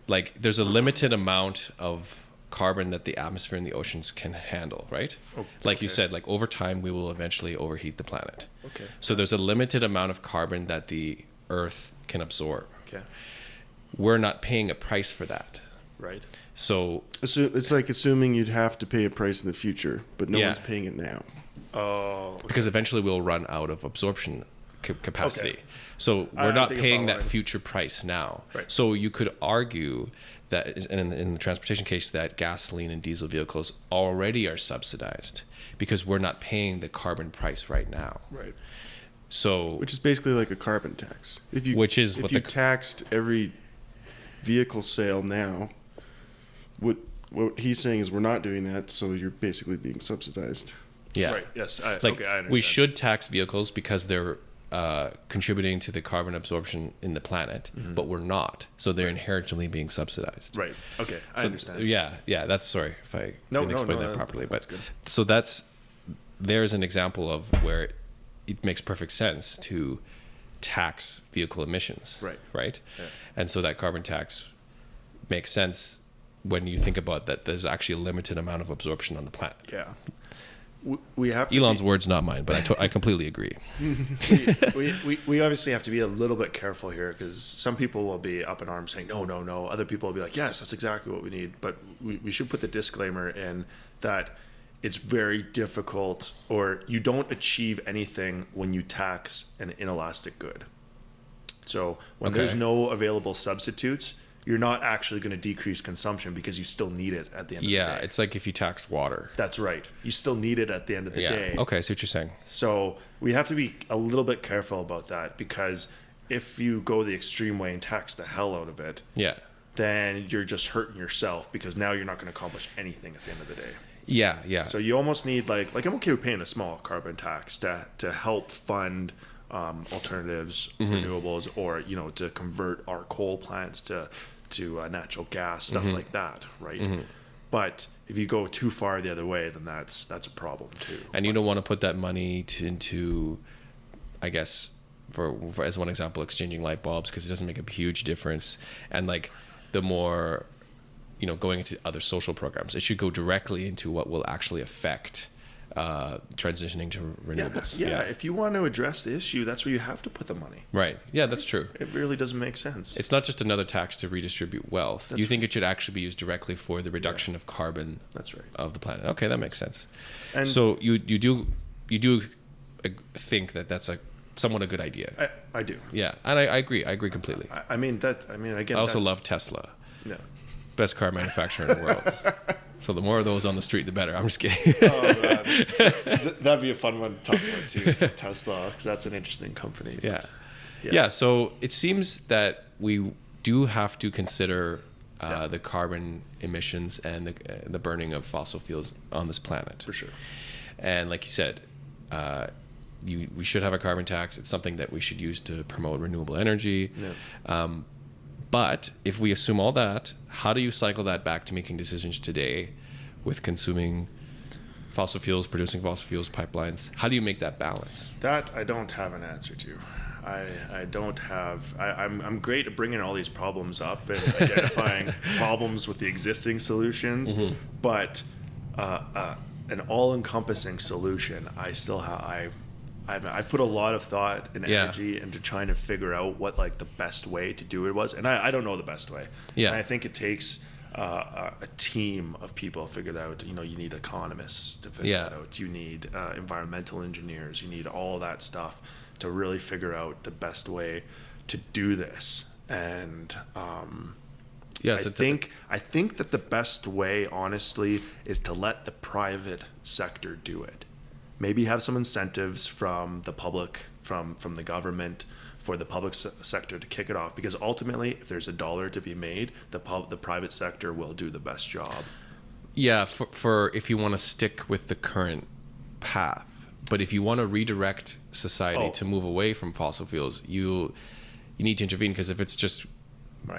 like there's a limited amount of carbon that the atmosphere and the oceans can handle, right? Oh, like you said, like over time we will eventually overheat the planet. Okay. So there's a limited amount of carbon that the Earth can absorb. Okay. We're not paying a price for that. Right. So it's like assuming you'd have to pay a price in the future, but no one's paying it now. Oh. Okay. Because eventually we'll run out of absorption capacity. Okay. So we're not think paying I'm that following. future price now. Right. So you could argue that in the transportation case that gasoline and diesel vehicles already are subsidized because we're not paying the carbon price right now. Right. So Which is basically like a carbon tax. If you taxed every vehicle sale now, what he's saying is we're not doing that, so you're basically being subsidized. yeah. Right. Yes. I understand. We should tax vehicles because they're contributing to the carbon absorption in the planet, but we're not. So they're inherently being subsidized. Right. Okay. I understand. Yeah. That's sorry if I didn't explain that properly, that's but good. so there's an example of where it makes perfect sense to tax vehicle emissions. Right. Yeah. And so that carbon tax makes sense when you think about that. There's actually a limited amount of absorption on the planet. Yeah. We have to Elon's words, not mine, but I completely agree. we obviously have to be a little bit careful here because some people will be up in arms saying no. Other people will be like, yes, that's exactly what we need. But we should put the disclaimer in that it's very difficult, or you don't achieve anything when you tax an inelastic good. So when there's no available substitutes, you're not actually going to decrease consumption because you still need it at the end of the day. Yeah, it's like if you taxed water. That's right. You still need it at the end of the day. Okay, I see what you're saying. So we have to be a little bit careful about that because if you go the extreme way and tax the hell out of it, then you're just hurting yourself because now you're not going to accomplish anything at the end of the day. Yeah. So you almost need like I'm okay with paying a small carbon tax to help fund alternatives, renewables, or to convert our coal plants to natural gas, stuff like that, right? But if you go too far the other way, then that's a problem too. And you don't want to put that money into, I guess, for as one example, exchanging light bulbs because it doesn't make a huge difference. And like the more, going into other social programs, it should go directly into what will actually affect transitioning to renewables. Yeah, if you want to address the issue, that's where you have to put the money. Right. Yeah, that's true. It really doesn't make sense. It's not just another tax to redistribute wealth. You think it should actually be used directly for the reduction of carbon of the planet. Okay, that makes sense. And so you do think that that's somewhat a good idea. I do. Yeah, and I agree. I agree completely. Again, I also love Tesla. Yeah. Best car manufacturer in the world. So the more of those on the street, the better. I'm just kidding. Oh, man. That'd be a fun one to talk about too, is Tesla, because that's an interesting company. Yeah. So it seems that we do have to consider the carbon emissions and the burning of fossil fuels on this planet. For sure. And like you said, we should have a carbon tax. It's something that we should use to promote renewable energy. Yeah. But if we assume all that, how do you cycle that back to making decisions today with consuming fossil fuels, producing fossil fuels pipelines? How do you make that balance? That I don't have an answer to. I don't have. I'm great at bringing all these problems up and identifying problems with the existing solutions, but an all-encompassing solution, I still have. I've put a lot of thought and energy into trying to figure out what like the best way to do it was, and I don't know the best way. Yeah, and I think it takes a team of people to figure that out. You need economists to figure that out. You need environmental engineers. You need all that stuff to really figure out the best way to do this. And Yeah, I think that the best way, honestly, is to let the private sector do it. Maybe have some incentives from the public, from the government, for the public sector to kick it off. Because ultimately, if there's a dollar to be made, the private sector will do the best job. Yeah, for if you want to stick with the current path. But if you want to redirect society to move away from fossil fuels, you need to intervene, because if it's just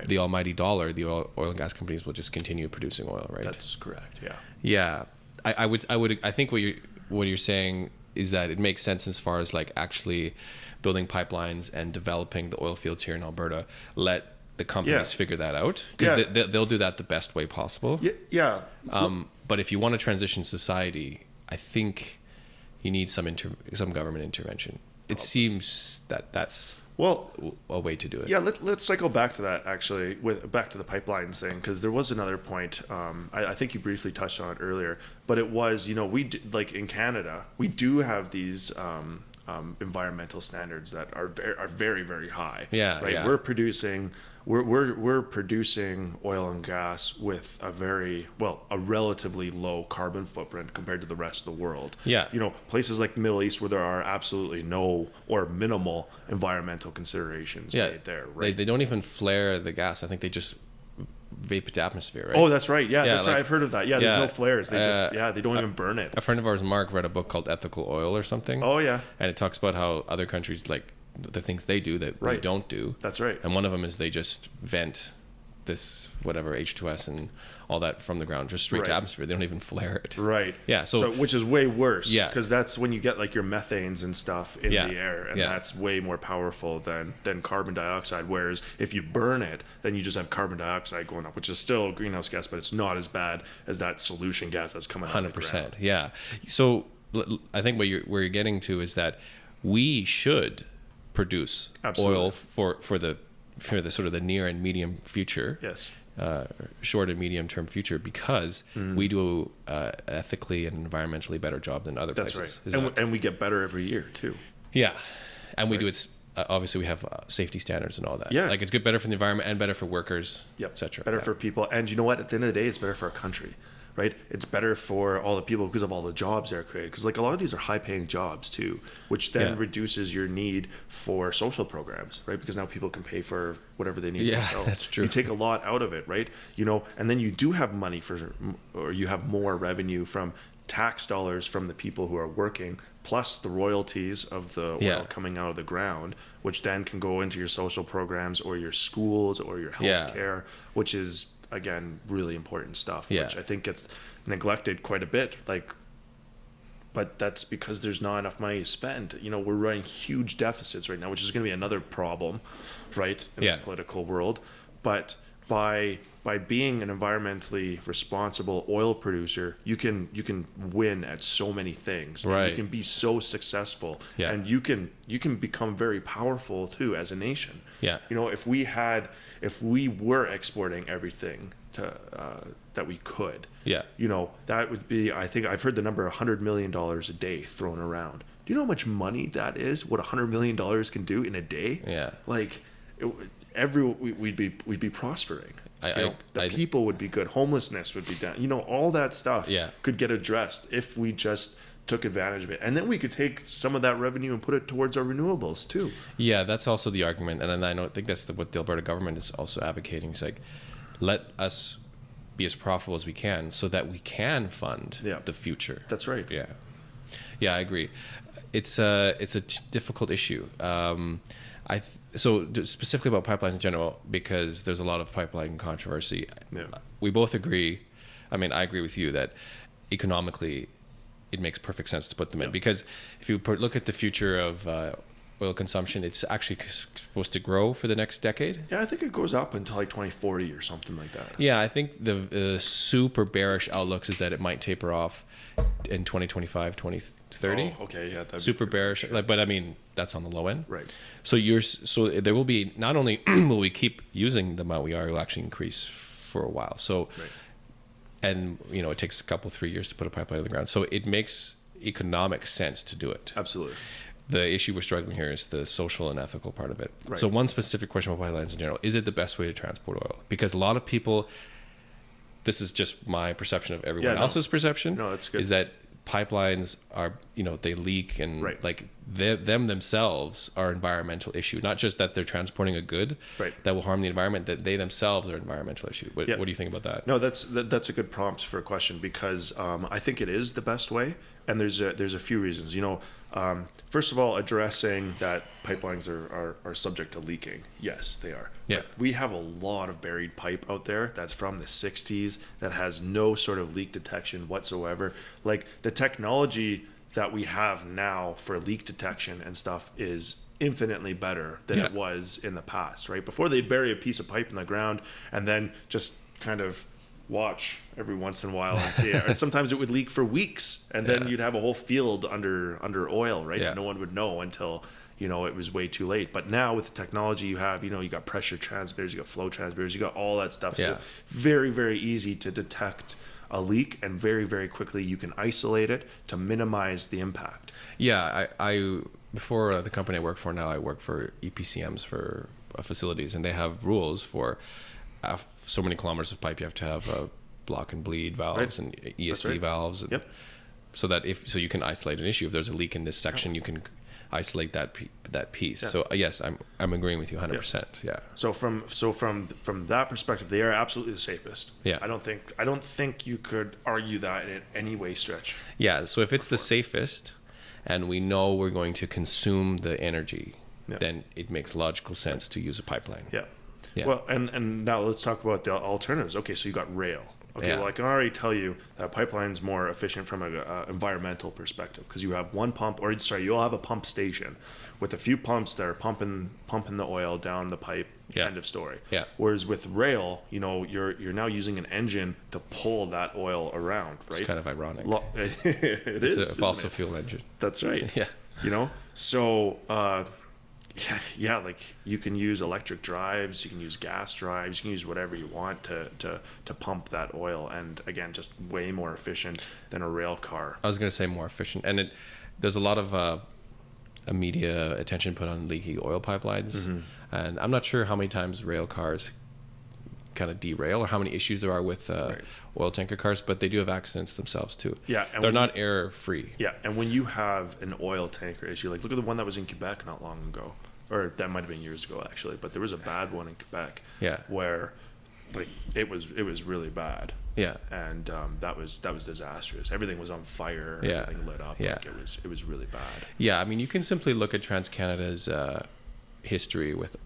the almighty dollar, the oil and gas companies will just continue producing oil, right? That's correct. Yeah. Yeah, I think what you're saying is that it makes sense as far as like actually building pipelines and developing the oil fields here in Alberta. Let the companies figure that out, because they'll do that the best way possible. Yeah. But if you want to transition society, I think you need some government intervention. It seems that that's a way to do it. Yeah, let's cycle back to that, actually, back to the pipelines thing, because there was another point. I think you briefly touched on it earlier, but it was, like in Canada, we do have these environmental standards that are very, very high. Yeah, right. Yeah. We're producing oil and gas with a relatively low carbon footprint compared to the rest of the world. Yeah. Places like the Middle East, where there are absolutely no or minimal environmental considerations made there. Right. They don't even flare the gas. I think they just vape it to atmosphere, right? Oh, that's right. Yeah, that's right. I've heard of that. Yeah, there's no flares. They they don't even burn it. A friend of ours, Mark, read a book called Ethical Oil or something. Oh, yeah. And it talks about how other countries, like the things they do that we don't do. That's right. And one of them is they just vent this whatever H2S and all that from the ground just straight to atmosphere. They don't even flare it. Right. Yeah. So which is way worse. Yeah. Because that's when you get like your methanes and stuff in the air, and that's way more powerful than carbon dioxide. Whereas if you burn it, then you just have carbon dioxide going up, which is still a greenhouse gas, but it's not as bad as that solution gas that's coming out of the ground. 100%. Yeah. So I think where you're getting to is that we should produce oil for the sort of the near and medium future. Yes. Short and medium term future, because we do ethically and environmentally better job than other places. That's right. And we get better every year too. Yeah. And we do it. Obviously, we have safety standards and all that. Yeah. Like, it's good, better for the environment and better for workers, yep. etc. Better for people. And you know what? At the end of the day, it's better for our country. Right? It's better for all the people because of all the jobs that are created. Because like a lot of these are high-paying jobs too, which then reduces your need for social programs, right? Because now people can pay for whatever they need themselves. Yeah, that's true. You take a lot out of it, right? And then you do have money or you have more revenue from tax dollars from the people who are working, plus the royalties of the oil coming out of the ground, which then can go into your social programs or your schools or your health care, which is, again, really important stuff, which I think gets neglected quite a bit. But that's because there's not enough money to spend. We're running huge deficits right now, which is going to be another problem, right, in the political world. But by being an environmentally responsible oil producer, you can win at so many things. Right. You can be so successful, and you can become very powerful too as a nation. Yeah. If we were exporting everything that we could, that would be, I think I've heard the number $100 million a day thrown around. Do you know how much money that is? What $100 million can do in a day? Yeah. We'd be prospering. People would be good. Homelessness would be down. All that stuff could get addressed if we just took advantage of it. And then we could take some of that revenue and put it towards our renewables too. Yeah, that's also the argument. And I think that's what the Alberta government is also advocating. It's like, let us be as profitable as we can so that we can fund the future. That's right. Yeah. Yeah, I agree. It's a difficult issue. So specifically about pipelines in general, because there's a lot of pipeline controversy. Yeah. We both agree. I mean, I agree with you that economically it makes perfect sense to put them in, because if you look at the future of oil consumption, it's actually supposed to grow for the next decade. Yeah, I think it goes up until like 2040 or something like that. Yeah, I think the super bearish outlooks is that it might taper off in 2025, 2030. Oh, okay, yeah. Super bearish, but I mean, that's on the low end. Right. So there will be, not only will we keep using the amount we are, it will actually increase for a while. So, and it takes a couple, 3 years to put a pipeline in the ground. So it makes economic sense to do it. Absolutely. The issue we're struggling here is the social and ethical part of it. Right. So one specific question about pipelines in general: is it the best way to transport oil? Because a lot of people, this is just my perception of everyone else's perception. No, that's good. Is that pipelines are, they leak, and Right. like them themselves are an environmental issue. Not just that they're transporting a good that will harm the environment, that they themselves are an environmental issue. What do you think about that? No, that's a good prompt for a question, because I think it is the best way, and there's a few reasons. First of all, addressing that pipelines are subject to leaking. Yes, they are. Yeah. But we have a lot of buried pipe out there that's from the 60s that has no sort of leak detection whatsoever. Like, the technology that we have now for leak detection and stuff is infinitely better than it was in the past, right? Before, they'd bury a piece of pipe in the ground and then just kind of watch every once in a while and see it. Or sometimes it would leak for weeks, and then you'd have a whole field under oil, right? And no one would know until it was way too late. But now with the technology you have, you got pressure transmitters, you got flow transmitters, you got all that stuff. So very, very easy to detect a leak, and very, very quickly you can isolate it to minimize the impact. Yeah, I before the company I work for now, I work for EPCMs for facilities, and they have rules for so many kilometers of pipe you have to have block and bleed valves and ESD valves, and so that so you can isolate an issue. If there's a leak in this section, you can isolate that piece. So yes, I'm agreeing with you 100%. Yeah. So from that perspective, they are absolutely the safest. Yeah. I don't think you could argue that in any way stretch. Yeah. So if it's the safest, and we know we're going to consume the energy, then it makes logical sense to use a pipeline. Yeah. Yeah. Well, and now let's talk about the alternatives. Okay, so you got rail. Okay, well, I can already tell you that pipeline's more efficient from an environmental perspective, because you have one pump, you'll have a pump station with a few pumps that are pumping the oil down the pipe. End of story. Yeah. Whereas with rail, you're now using an engine to pull that oil around, right? It's kind of ironic. It's a fossil fuel engine. That's right. Yeah. So. Yeah, like, you can use electric drives, you can use gas drives, you can use whatever you want to pump that oil, and again, just way more efficient than a rail car. I was going to say more efficient, and there's a lot of a media attention put on leaky oil pipelines, and I'm not sure how many times rail cars kind of derail, or how many issues there are with oil tanker cars, but they do have accidents themselves too. Yeah, and they're not error free. Yeah, and when you have an oil tanker issue, like, look at the one that was in Quebec not long ago, or that might have been years ago actually, but there was a bad one in Quebec. Yeah. Where, like, it was really bad. Yeah. And that was disastrous. Everything was on fire. Yeah. Everything lit up. Yeah. Like, it was really bad. Yeah, I mean, you can simply look at TransCanada's history with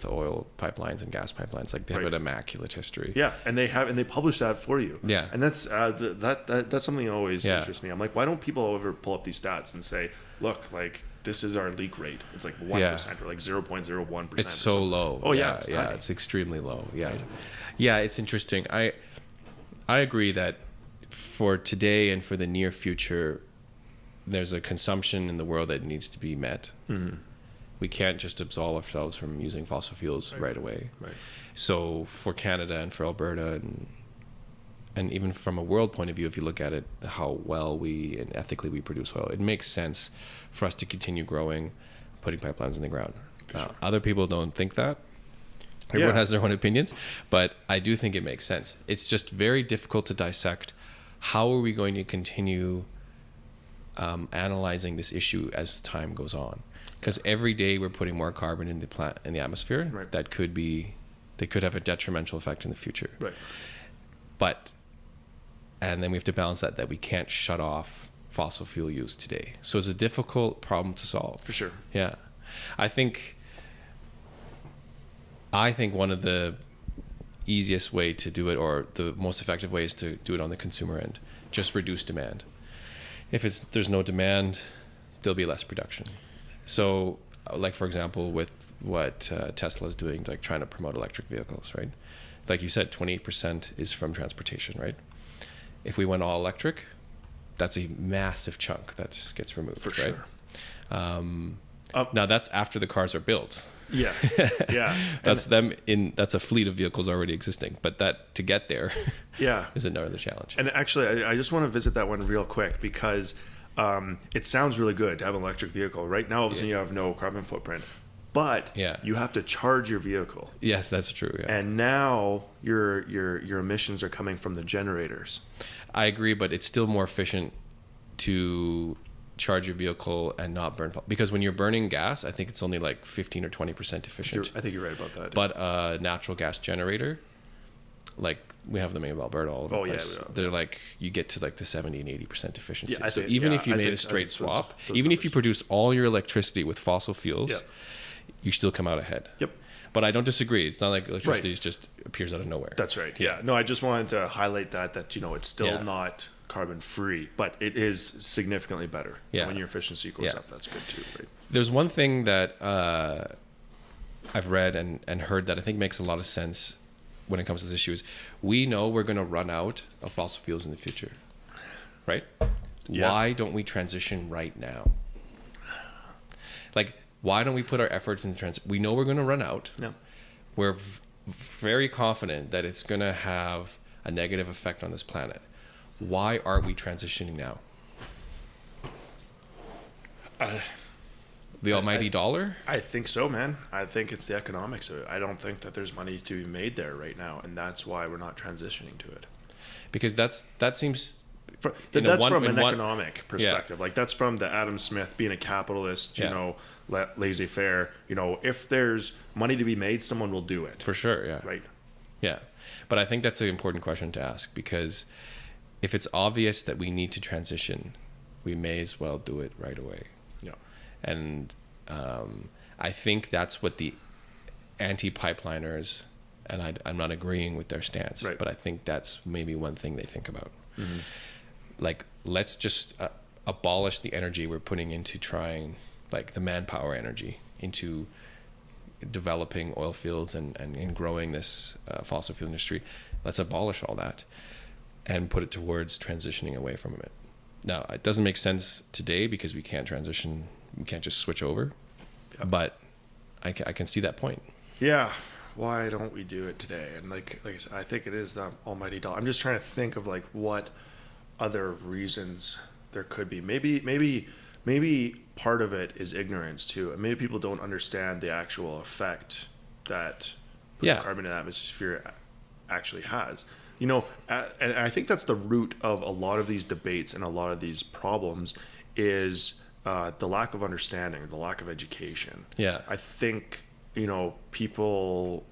oil pipelines and gas pipelines. Like, they have an immaculate history. Yeah, and they publish that for you. Yeah, and that's that's something that always interests me. I'm like, why don't people ever pull up these stats and say, look, like, this is our leak rate. It's like 1% or like 0.01%. It's so low. Oh yeah, it's extremely low. Yeah, yeah, it's interesting. I agree that for today and for the near future, there's a consumption in the world that needs to be met. Mm-hmm. We can't just absolve ourselves from using fossil fuels right away. Right. So for Canada and for Alberta, and even from a world point of view, if you look at it, how well we and ethically we produce oil, it makes sense for us to continue growing, putting pipelines in the ground. Sure. Other people don't think that. Everyone has their own opinions, but I do think it makes sense. It's just very difficult to dissect. How are we going to continue analyzing this issue as time goes on? Because every day we're putting more carbon in the atmosphere that could have a detrimental effect in the future. Right. And then we have to balance that we can't shut off fossil fuel use today. So it's a difficult problem to solve. For sure. Yeah. I think one of the easiest way to do it, or the most effective way, is to do it on the consumer end. Just reduce demand. If there's no demand, there'll be less production. So, like, for example, with what Tesla is doing, like trying to promote electric vehicles, right? Like you said, 28% is from transportation, right? If we went all electric, that's a massive chunk that gets removed, for right? Sure. Now that's after the cars are built. Yeah, yeah. That's a fleet of vehicles already existing, but that to get there, is another challenge. And actually, I just want to visit that one real quick, because it sounds really good to have an electric vehicle. Right now, obviously, you have no carbon footprint, but you have to charge your vehicle. Yes, that's true. Yeah. And now your emissions are coming from the generators. I agree, but it's still more efficient to charge your vehicle and not burn, because when you're burning gas, I think it's only like 15 or 20% efficient. I think you're right about that. But a natural gas generator, like we have them in Alberta all over the place. They're like, you get to like the 70 and 80% efficiency. So even if you made a straight swap, even if you produced all your electricity with fossil fuels, you still come out ahead. Yep. But I don't disagree. It's not like electricity just appears out of nowhere. That's right. Yeah. No, I just wanted to highlight that it's still not carbon free, but it is significantly better. And when your efficiency goes up, that's good too, right? There's one thing that I've read and heard that I think makes a lot of sense when it comes to this issue is we know we're going to run out of fossil fuels in the future, right? Yeah. Why don't we transition right now? Like, why don't we put our efforts in we know we're going to run out. Yeah. We're very confident that it's going to have a negative effect on this planet. Why aren't we transitioning now? The almighty dollar? I think so, man. I think it's the economics of it. I don't think that there's money to be made there right now, and that's why we're not transitioning to it. Because that seems... That's from an economic perspective. Like, that's from the Adam Smith being a capitalist, you know, laissez-faire. You know, if there's money to be made, someone will do it. For sure, yeah. Right. Yeah. But I think that's an important question to ask, because if it's obvious that we need to transition, we may as well do it right away. Yeah. And I think that's what the anti-pipeliners, and I'm not agreeing with their stance, but I think that's maybe one thing they think about. Mm-hmm. Like, let's just abolish the energy we're putting into trying, like the manpower energy, into developing oil fields and growing this fossil fuel industry. Let's abolish all that and put it towards transitioning away from it. Now, it doesn't make sense today because we can't transition. We can't just switch over. Yep. But I can see that point. Yeah. Why don't we do it today? And like I said, I think it is the almighty dollar. I'm just trying to think of like what other reasons there could be. Maybe part of it is ignorance too. And maybe people don't understand the actual effect that carbon in the atmosphere actually has. You know, and I think that's the root of a lot of these debates and a lot of these problems is the lack of understanding, the lack of education. Yeah. I think, you know, people,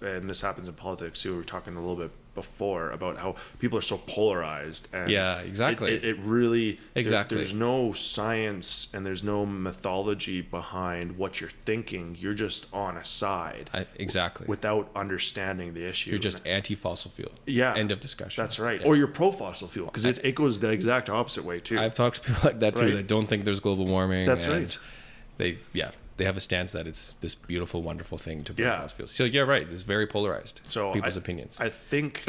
and this happens in politics too, we were talking a little bit before about how people are so polarized. And yeah, exactly. It really, exactly. There's no science and there's no mythology behind what you're thinking. You're just on a side. Exactly. Without understanding the issue. You're just anti-fossil fuel. Yeah. End of discussion. That's right. Yeah. Or you're pro-fossil fuel, because it goes the exact opposite way too. I've talked to people like that too, that don't think there's global warming. That's right. They have a stance that it's this beautiful, wonderful thing to burn fossil fuels. So right. It's very polarized. So people's opinions. I think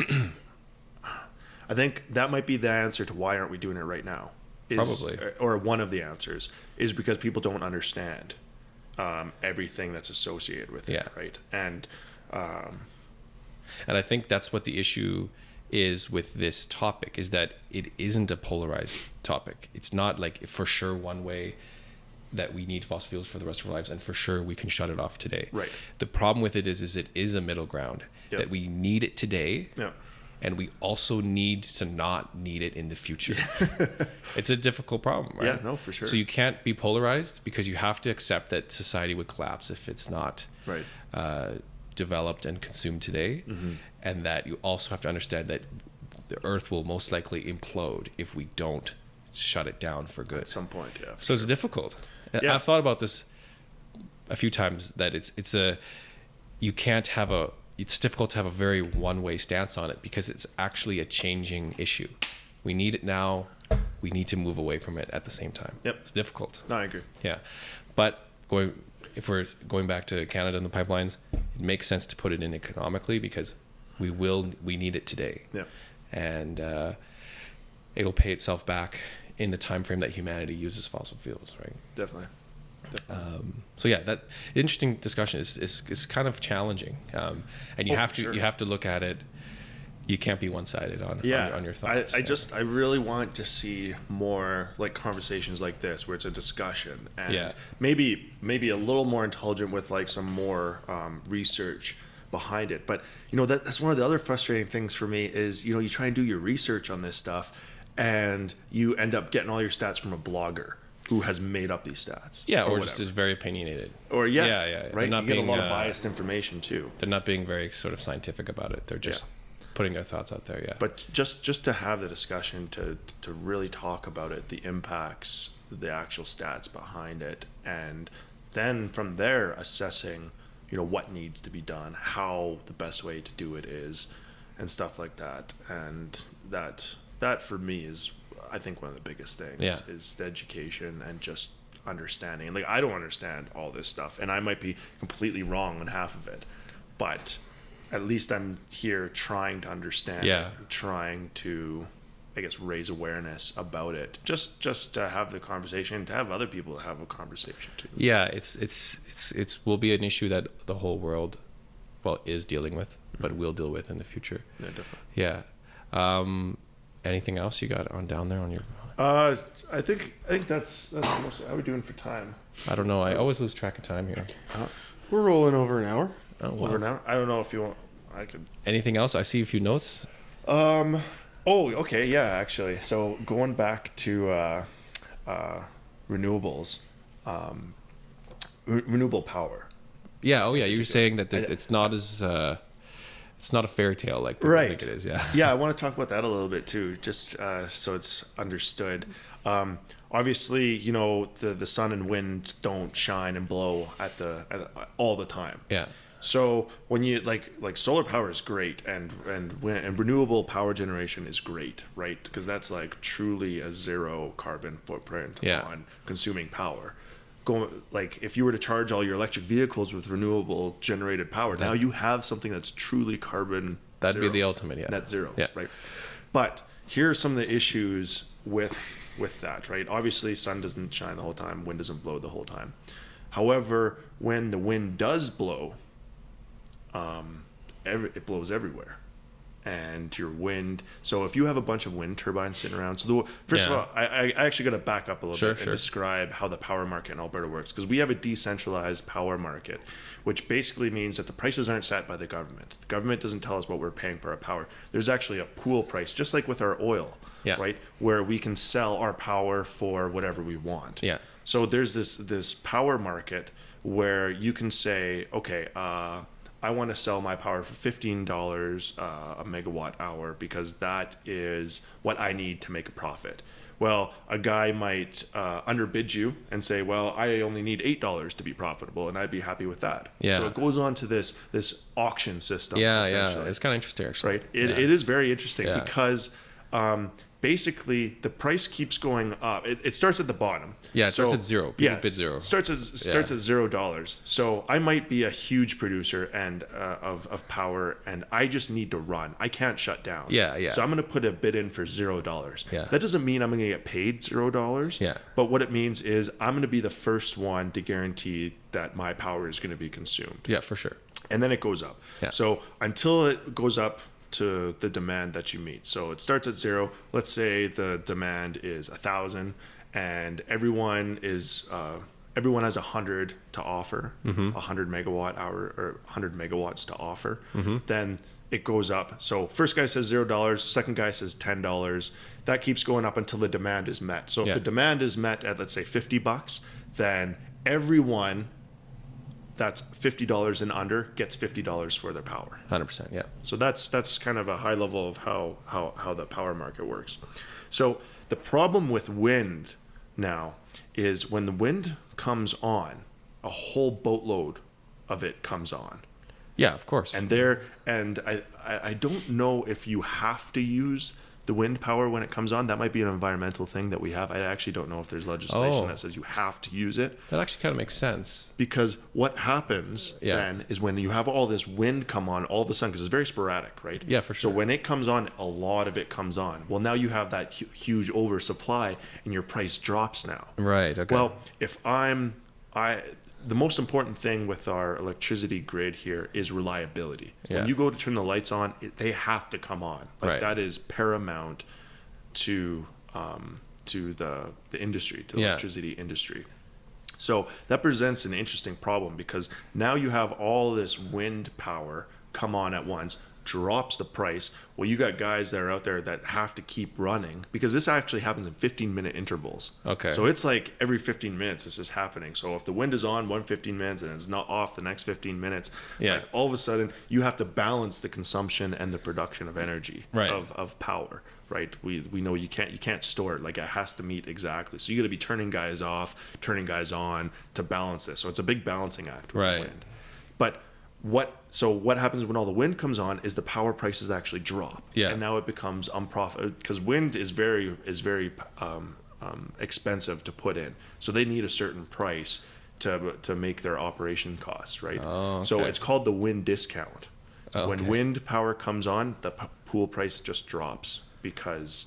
that might be the answer to why aren't we doing it right now. Probably. Or one of the answers is because people don't understand everything that's associated with it. Right. And I think that's what the issue is with this topic, is that it isn't a polarized topic. It's not like for sure one way that we need fossil fuels for the rest of our lives, and for sure we can shut it off today. Right. The problem with it is it is a middle ground, that we need it today, and we also need to not need it in the future. It's a difficult problem, right? Yeah, no, for sure. So you can't be polarized, because you have to accept that society would collapse if it's not developed and consumed today, and that you also have to understand that the Earth will most likely implode if we don't shut it down for good. At some point, yeah. So it's difficult. I've thought about this a few times, that it's difficult to have a very one-way stance on it, because it's actually a changing issue. We need it now. We need to move away from it at the same time. Yep. It's difficult. No, I agree. Yeah. But if we're going back to Canada and the pipelines, it makes sense to put it in economically, because we need it today. Yeah. And it'll pay itself back in the time frame that humanity uses fossil fuels, right? Definitely. So that interesting discussion is kind of challenging, and you have to look at it. you can't be one-sided on your thoughts. I really want to see more like conversations like this where it's a discussion and maybe a little more intelligent with like some more research behind it. But that's one of the other frustrating things for me is you try and do your research on this stuff and you end up getting all your stats from a blogger who has made up these stats. Yeah, or just is very opinionated. Or right. You get a lot of biased information too. They're not being very sort of scientific about it. They're just putting their thoughts out there. Yeah. But just to have the discussion to really talk about it, the impacts, the actual stats behind it, and then from there assessing, what needs to be done, how the best way to do it is, and stuff like that. And that for me is, I think, one of the biggest things is the education and just understanding. Like, I don't understand all this stuff, and I might be completely wrong on half of it, but at least I'm here trying to understand, trying to, I guess, raise awareness about it, just to have the conversation, to have other people have a conversation too. Yeah, it's will be an issue that the whole world, is dealing with, but will deal with in the future. Yeah, definitely. Yeah. Anything else you got on down there on your? I think that's mostly. How are we doing for time? I don't know. I always lose track of time here. We're rolling over an hour. Oh, wow. Over an hour. I don't know if you want. I could. Anything else? I see a few notes. Oh, okay. Yeah, actually. So going back to renewables, renewable power. Yeah. Oh, yeah. You were saying that it's not as. It's not a fairy tale like people think it is. Yeah. Yeah, I want to talk about that a little bit too, just so it's understood. Obviously, the sun and wind don't shine and blow at all the time. Yeah. So when you like solar power is great and renewable power generation is great, right? Because that's like truly a zero carbon footprint on consuming power. Like if you were to charge all your electric vehicles with renewable generated power, now you have something that's truly carbon that'd zero, be the ultimate, net zero, right? But here are some of the issues with that, right? Obviously, sun doesn't shine the whole time, wind doesn't blow the whole time. However, when the wind does blow, it blows everywhere. And your wind. So if you have a bunch of wind turbines sitting around, first of all, I actually got to back up a little bit and describe how the power market in Alberta works, because we have a decentralized power market, which basically means that the prices aren't set by the government. The government doesn't tell us what we're paying for our power. There's actually a pool price, just like with our oil, right, where we can sell our power for whatever we want. Yeah. So there's this power market where you can say, okay, I want to sell my power for $15 a megawatt hour because that is what I need to make a profit. Well, a guy might underbid you and say, well, I only need $8 to be profitable, and I'd be happy with that. Yeah. So it goes on to this auction system. Yeah. It's kind of interesting, actually. Right. It is very interesting because basically the price keeps going up. It starts at the bottom. Yeah, it starts at zero. People bid zero. Starts at $0. So I might be a huge producer and of power, and I just need to run. I can't shut down. Yeah. So I'm going to put a bid in for $0. Yeah. That doesn't mean I'm going to get paid $0. Yeah. But what it means is I'm going to be the first one to guarantee that my power is going to be consumed. Yeah, for sure. And then it goes up. Yeah. So until it goes up to the demand that you meet. So it starts at zero. Let's say the demand is 1,000 and everyone has 100 to offer, 100 megawatt hour or 100 megawatts to offer. Then it goes up. So first guy says $0, second guy says $10. That keeps going up until the demand is met. So if the demand is met at, let's say, $50, then everyone that's $50 and under gets $50 for their power. 100%, yeah. So that's kind of a high level of how the power market works. So the problem with wind now is when the wind comes on, a whole boatload of it comes on. Yeah, of course. And I don't know if you have to use the wind power when it comes on. That might be an environmental thing that we have. I actually don't know if there's legislation that says you have to use it. That actually kind of makes sense. Because what happens then is when you have all this wind come on all of a sudden, because it's very sporadic, right? Yeah, for sure. So when it comes on, a lot of it comes on. Well, now you have that huge oversupply and your price drops now. Right, okay. Well, if the most important thing with our electricity grid here is reliability. Yeah. When you go to turn the lights on, they have to come on. Like Right. that is paramount to the industry, to the electricity industry. So that presents an interesting problem because now you have all this wind power come on at once, drops the price. Well, you got guys that are out there that have to keep running because this actually happens in 15-minute intervals. Okay. So it's like every 15 minutes this is happening. So if the wind is on 15 minutes and it's not off the next 15 minutes, like all of a sudden you have to balance the consumption and the production of energy, right. of power. Right, we know you can't store it, like it has to meet exactly. So you got to be turning guys off, turning guys on to balance this. So it's a big balancing act with the wind. But what happens when all the wind comes on is the power prices actually drop, and now it becomes unprofitable because wind is very expensive to put in. So they need a certain price to make their operation costs, right? Oh, okay. So it's called the wind discount. Okay. When wind power comes on, the pool price just drops because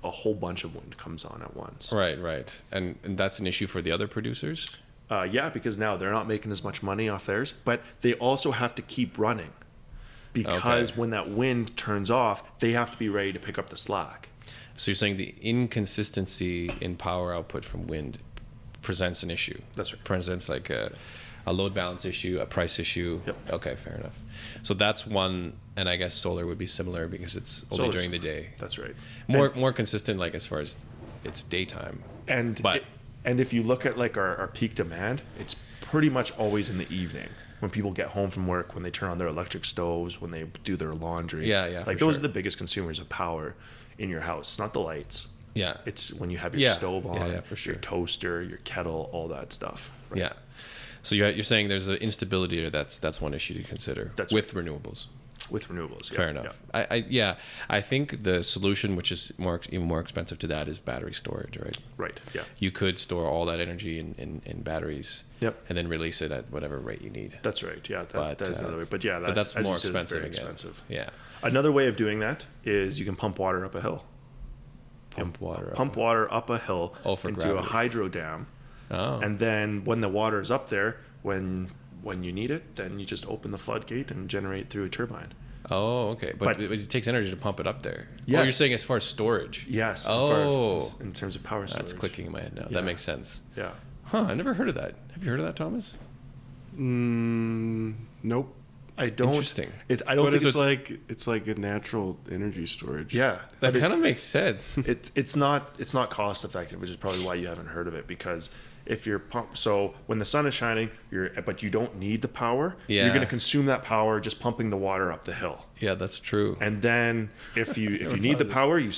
a whole bunch of wind comes on at once. Right. And that's an issue for the other producers? Yeah, because now they're not making as much money off theirs, but they also have to keep running because when that wind turns off, they have to be ready to pick up the slack. So you're saying the inconsistency in power output from wind presents an issue? That's right. Presents like a load balance issue, a price issue. Yep. Okay, fair enough. So that's one, and I guess solar would be similar because it's only during the day. That's right. More consistent, like as far as it's daytime. And if you look at like our peak demand, it's pretty much always in the evening when people get home from work, when they turn on their electric stoves, when they do their laundry. Yeah. Like those are the biggest consumers of power in your house. It's not the lights. Yeah. It's when you have your stove on, for sure. your toaster, your kettle, all that stuff. Right? Yeah. So you're saying there's an instability there. That's one issue to consider with renewables. With renewables, fair enough. Yeah. I think the solution, which is even more expensive to that, is battery storage, right? Right. Yeah. You could store all that energy in batteries. Yep. And then release it at whatever rate you need. That's right. Yeah. That is another way. But yeah, that's more expensive. Very expensive. Yeah. Another way of doing that is you can pump water up a hill. Pump water up a hill into gravity. a hydro dam. Oh. And then when the water is up there, when you need it, then you just open the floodgate and generate through a turbine. Oh, okay. But it takes energy to pump it up there. Yes. Oh, you're saying as far as storage? Yes. Oh. In terms of power storage. That's clicking in my head now. Yeah. That makes sense. Yeah. Huh, I never heard of that. Have you heard of that, Thomas? Nope. I don't. Interesting. I don't but think it's like a natural energy storage. Yeah. That kind of makes sense. It's not cost effective, which is probably why you haven't heard of it, because if you're so when the sun is shining, but you don't need the power, you're going to consume that power just pumping the water up the hill. Yeah, that's true. And then if you need the power, you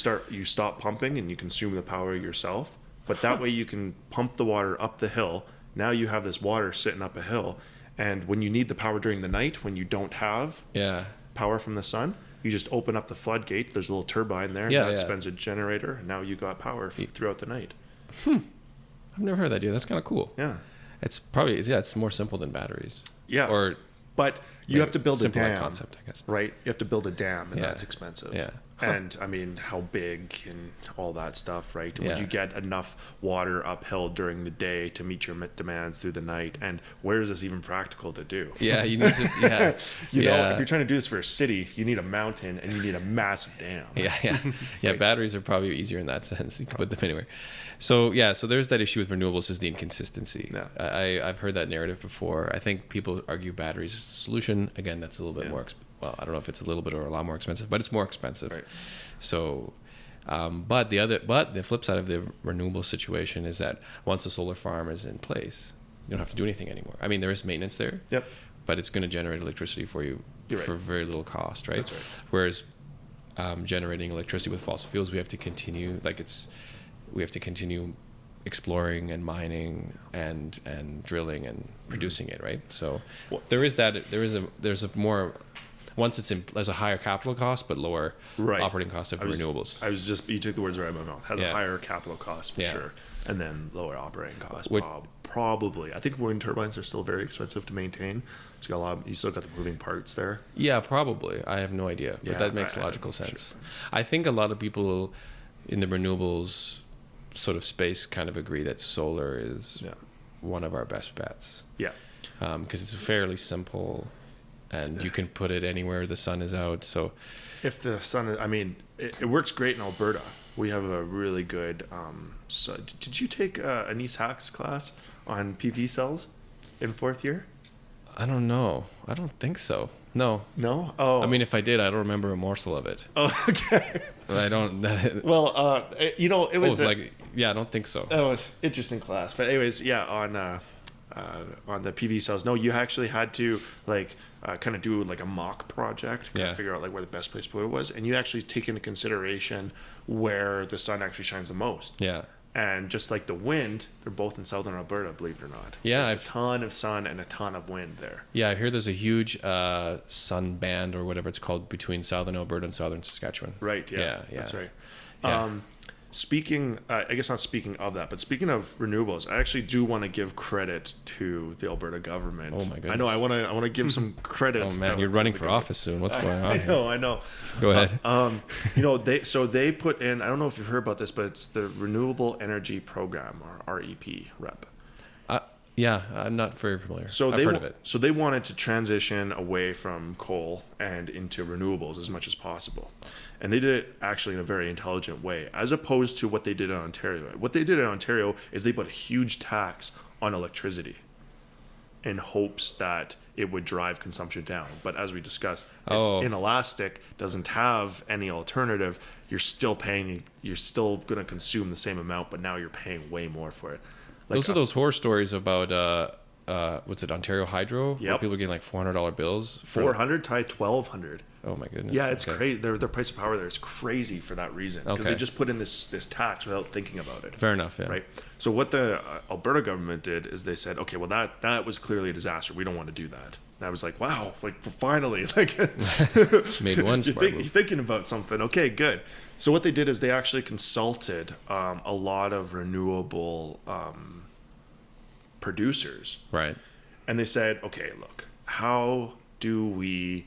stop pumping and you consume the power yourself. But that way you can pump the water up the hill. Now you have this water sitting up a hill, and when you need the power during the night, when you don't have power from the sun, you just open up the floodgate. There's a little turbine there that spins a generator, and now you got power throughout the night. I've never heard that, dude. That's kind of cool. Yeah. It's probably, it's more simple than batteries. Yeah. But you have to build a dam. Concept, I guess. Right? You have to build a dam, and that's expensive. Yeah. And I mean, how big and all that stuff, right? Yeah. Would you get enough water uphill during the day to meet your demands through the night? And where is this even practical to do? Yeah, you need to, know, if you're trying to do this for a city, you need a mountain and you need a massive dam. Yeah, batteries are probably easier in that sense. You can put them anywhere. So there's that issue with renewables, is the inconsistency. Yeah. I've heard that narrative before. I think people argue batteries is the solution. Again, that's a little bit more well, I don't know if it's a little bit or a lot more expensive, but it's more expensive. Right. So, but the flip side of the renewable situation is that once the solar farm is in place, you don't have to do anything anymore. I mean, there is maintenance there. Yep. But it's going to generate electricity for you for very little cost, right? That's right. Whereas generating electricity with fossil fuels, we have to continue exploring and mining and drilling and producing it, right? So there's a more, once it's in, there's a higher capital cost but lower operating cost of renewables. You took the words right out of my mouth. Has a higher capital cost for sure, and then lower operating cost. Probably. I think wind turbines are still very expensive to maintain. You still got the moving parts there. Yeah, probably. I have no idea, but that makes logical sense. Sure. I think a lot of people in the renewables sort of space kind of agree that solar is one of our best bets. Yeah. Because it's fairly simple, and you can put it anywhere the sun is out. So if the sun, it works great in Alberta. We have a really good. So did you take Anise Hack's class on PV cells in 4th year? I don't know. I don't think so. No. No? Oh. I mean, if I did, I don't remember a morsel of it. Oh, okay. I don't. Well, it was I don't think so. Oh, interesting class. But anyways, yeah, on the PV cells, no, you actually had to kind of do like a mock project, kind of figure out like where the best place to put it was, and you actually take into consideration where the sun actually shines the most. Yeah. And just like the wind, they're both in southern Alberta, believe it or not. Yeah, there's a ton of sun and a ton of wind there. Yeah, I hear there's a huge sun band or whatever it's called between southern Alberta and southern Saskatchewan. Right. Yeah. That's right. Yeah. Speaking, I guess not speaking of that, but speaking of renewables, I actually do want to give credit to the Alberta government. Oh my goodness! I know. I want to give some credit. Oh man, you're running for office soon. What's going on? I know. Go ahead. They put in. I don't know if you've heard about this, but it's the Renewable Energy Program, or REP, REP. Yeah, I'm not very familiar. So I've heard of it. So they wanted to transition away from coal and into renewables as much as possible. And they did it actually in a very intelligent way, as opposed to what they did in Ontario. What they did in Ontario is they put a huge tax on electricity in hopes that it would drive consumption down. But as we discussed, it's inelastic, doesn't have any alternative. You're still going to consume the same amount, but now you're paying way more for it. Those are those horror stories about what's it, Ontario Hydro? Yep. Where people are getting like $400 bills. $400 to $1,200. Oh my goodness. Yeah, it's crazy. Their price of power there is crazy for that reason, because they just put in this tax without thinking about it. Fair enough. Yeah. Right. So what the Alberta government did is they said, okay, well that was clearly a disaster. We don't want to do that. And I was like, wow, finally, made one smart move. You're thinking about something. Okay, good. So what they did is they actually consulted a lot of renewable producers. Right. And they said, okay, look, how do we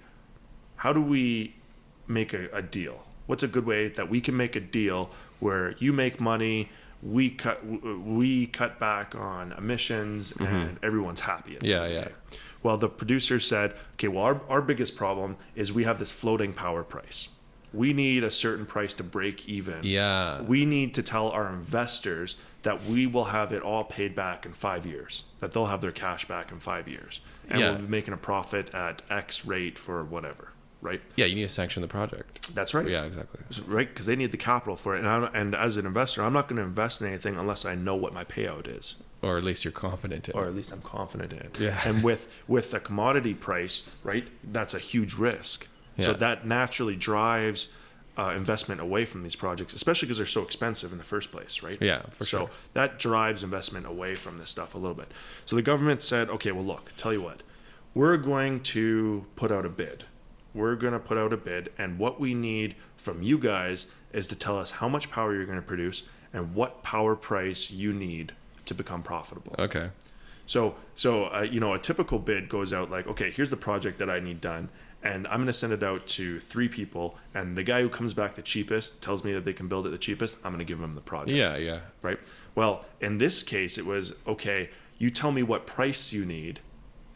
make a deal? What's a good way that we can make a deal where you make money, we cut back on emissions, and everyone's happy? Yeah. Well, the producers said, okay, well, our biggest problem is we have this floating power price. We need a certain price to break even. Yeah. We need to tell our investors that we will have it all paid back in 5 years, that they'll have their cash back in 5 years. And we'll be making a profit at X rate for whatever, right? Yeah, you need to sanction the project. That's right. Yeah, exactly. Right, because they need the capital for it. And as an investor, I'm not going to invest in anything unless I know what my payout is. Or at least you're confident in it. Or at least I'm confident in it. Yeah. And with a commodity price, right, that's a huge risk. Yeah. So that naturally drives investment away from these projects, especially because they're so expensive in the first place, right? Yeah, for sure. So that drives investment away from this stuff a little bit. So the government said, okay, well, look, tell you what, we're going to put out a bid. We're going to put out a bid, and what we need from you guys is to tell us how much power you're going to produce and what power price you need to become profitable. Okay. So a typical bid goes out like, okay, here's the project that I need done, and I'm going to send it out to 3 people, and the guy who comes back the cheapest tells me that they can build it the cheapest, I'm going to give him the project. Yeah. Right? Well, in this case, it was, okay, you tell me what price you need,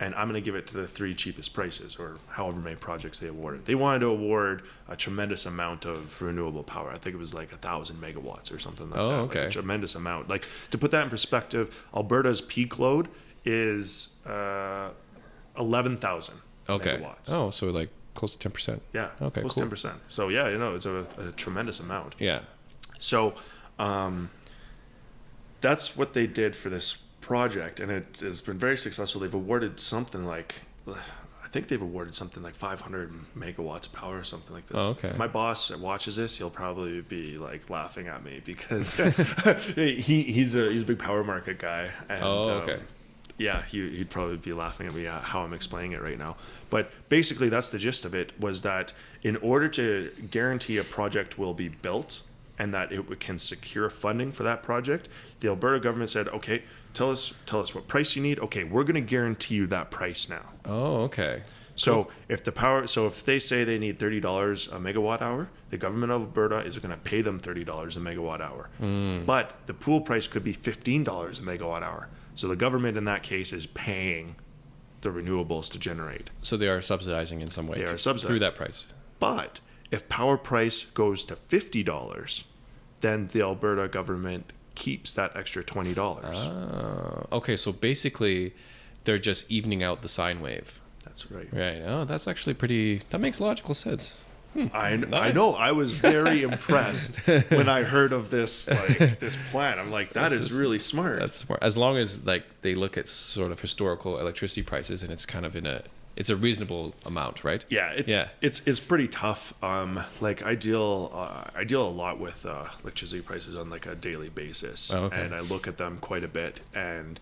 and I'm going to give it to the 3 cheapest prices, or however many projects they awarded. They wanted to award a tremendous amount of renewable power. I think it was like 1,000 megawatts or something like that. Okay. Like a tremendous amount. Like, to put that in perspective, Alberta's peak load is 11,000 megawatts. Oh, so like close to 10%. Yeah. Okay, close cool. to 10%. So yeah, it's a tremendous amount. Yeah. So that's what they did for this project, and it's been very successful. They've awarded something like, I think they've awarded something like 500 megawatts of power or something like this. Oh, okay. My boss watches this, he'll probably be like laughing at me because he's a big power market guy. And, okay. Yeah, he'd probably be laughing at me at how I'm explaining it right now. But basically, that's the gist of it, was that in order to guarantee a project will be built and that it can secure funding for that project, the Alberta government said, okay, tell us what price you need. Okay, we're going to guarantee you that price now. Oh, okay. So if they say they need $30 a megawatt hour, the government of Alberta is going to pay them $30 a megawatt hour. But the pool price could be $15 a megawatt hour. So the government in that case is paying the renewables to generate. So they are subsidizing in some way. They are subsidizing through that price. But if power price goes to $50, then the Alberta government keeps that extra $20. Okay, so basically they're just evening out the sine wave. That's right. Right. Oh, that's actually that makes logical sense. I Nice. know. I was very impressed when I heard of this this plan. I'm like, that is really smart. That's smart. As long as like they look at sort of historical electricity prices and it's kind of it's a reasonable amount, right? Yeah, it's pretty tough. Like I deal a lot with electricity prices on like a daily basis, and I look at them quite a bit, and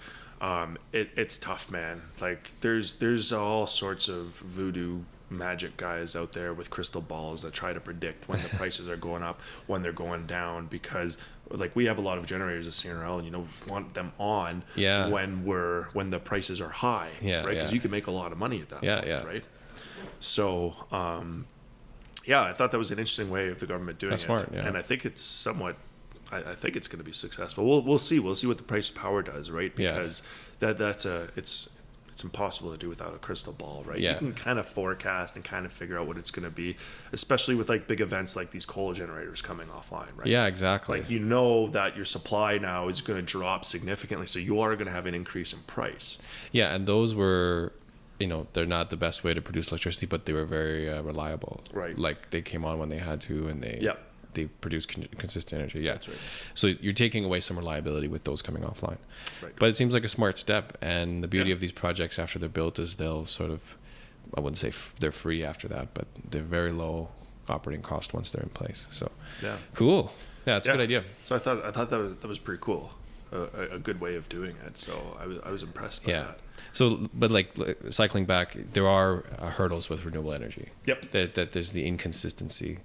it's tough, man. Like there's all sorts of voodoo magic guys out there with crystal balls that try to predict when the prices are going up, when they're going down, because like we have a lot of generators at CNRL, and want them on when the prices are high, right? Because you can make a lot of money at that point, right? So I thought that was an interesting way of the government doing That's it. smart, yeah. And I think it's somewhat I think it's going to be successful. We'll see what the price of power does, right? Because it's impossible to do without a crystal ball, right? Yeah. You can kind of forecast and kind of figure out what it's going to be, especially with like big events like these coal generators coming offline, right? Yeah, exactly. Like that your supply now is going to drop significantly, so you are going to have an increase in price. Yeah, and those were, they're not the best way to produce electricity, but they were very reliable. Right. Like they came on when they had to, and they produce consistent energy. Yeah, that's right. So you're taking away some reliability with those coming offline. Right. But it seems like a smart step. And the beauty of these projects after they're built is they'll sort of, I wouldn't say they're free after that, but they're very low operating cost once they're in place. So cool. Yeah, it's a good idea. So I thought that was pretty cool. A good way of doing it. So I was impressed by that. So, but like cycling back, there are hurdles with renewable energy. Yep. That there's the inconsistency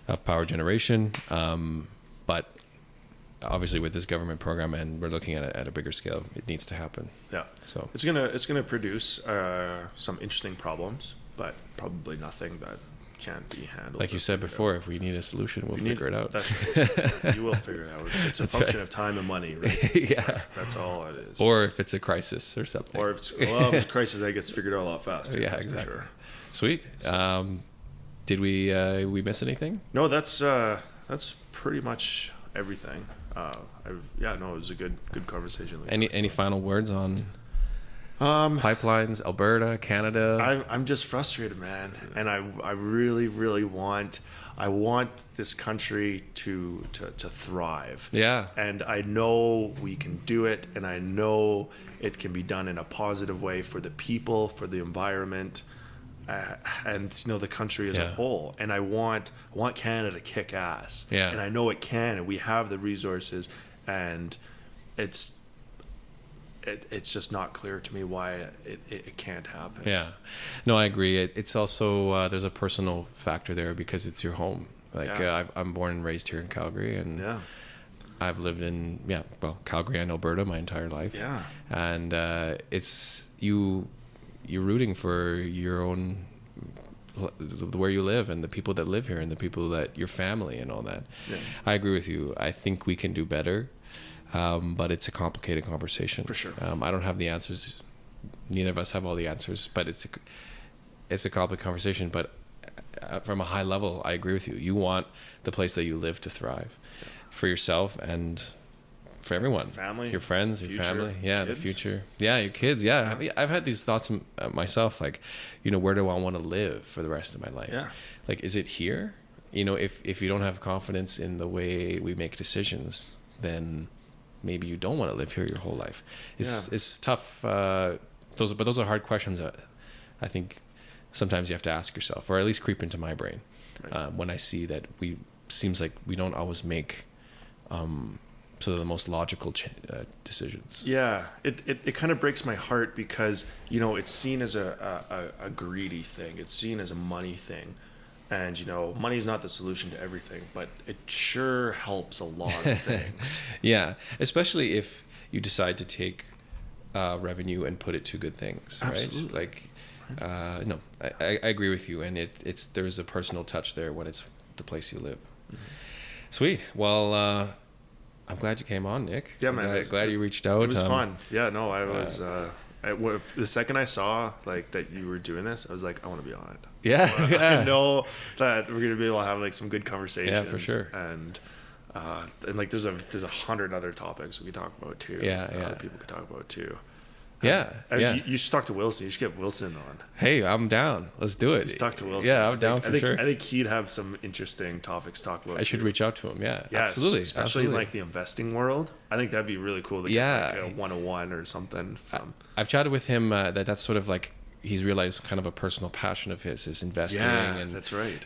of power generation, but obviously with this government program, and we're looking at it at a bigger scale, it needs to happen. Yeah. So it's gonna produce some interesting problems, but probably nothing that can't be handled. Like you said before, if we need a solution, we'll figure it out. That's right. You will figure it out. It's a function of time and money, right? Yeah. That's all it is. Or if it's a crisis or something. Or if it's a crisis, that gets figured out a lot faster. Yeah, exactly. Sure. Sweet. Did we miss anything? No, that's pretty much everything. It was a good conversation. Any final words on pipelines, Alberta, Canada? I'm just frustrated, man, and I really, really want this country to thrive. Yeah. And I know we can do it, and I know it can be done in a positive way for the people, for the environment, and the country as a whole. And I want Canada to kick ass. Yeah. And I know it can, and we have the resources, and it's just not clear to me why it can't happen. Yeah. No, I agree. It's also, there's a personal factor there because it's your home. Like I'm born and raised here in Calgary, and I've lived in, Calgary and Alberta my entire life. Yeah. And it's, you're rooting for your own, where you live and the people that live here and the people that, your family and all that. Yeah. I agree with you. I think we can do better. But it's a complicated conversation. For sure. I don't have the answers. Neither of us have all the answers, but it's a complicated conversation. But from a high level, I agree with you. You want the place that you live to thrive for yourself and for everyone. Family. Your friends, future, your family. Yeah, kids. the future. Yeah, your kids. Yeah. I've had these thoughts myself, like, where do I want to live for the rest of my life? Yeah. Like, is it here? If you don't have confidence in the way we make decisions, then maybe you don't want to live here your whole life. It's tough. Those are hard questions that I think sometimes you have to ask yourself, or at least creep into my brain, when I see that seems like we don't always make sort of the most logical decisions. Yeah, it kind of breaks my heart because it's seen as a greedy thing. It's seen as a money thing. And, money is not the solution to everything, but it sure helps a lot of things. Yeah, especially if you decide to take revenue and put it to good things, Absolutely. Right? Like, no, I agree with you. And there's a personal touch there when it's the place you live. Mm-hmm. Sweet. Well, I'm glad you came on, Nick. Yeah, I'm man. Glad you reached out. It was fun. Yeah, no, I was. The second I saw like that you were doing this, I was like, I want to be on it. Yeah, I know that we're gonna be able to have like some good conversations. Yeah, for sure. And like there's 100 other topics we could talk about too. Yeah. Other people could talk about too. Yeah. You should talk to Wilson. You should get Wilson on. Hey, I'm down. Let's do it. Just talk to Wilson. Yeah, I'm down for sure. I think he'd have some interesting topics to talk about. I should reach out to him. Yeah, yeah, absolutely. Especially in like the investing world. I think that'd be really cool to get like a 101 or something from. I've chatted with him that's sort of like he's realized kind of a personal passion of his is investing. Yeah, and that's right.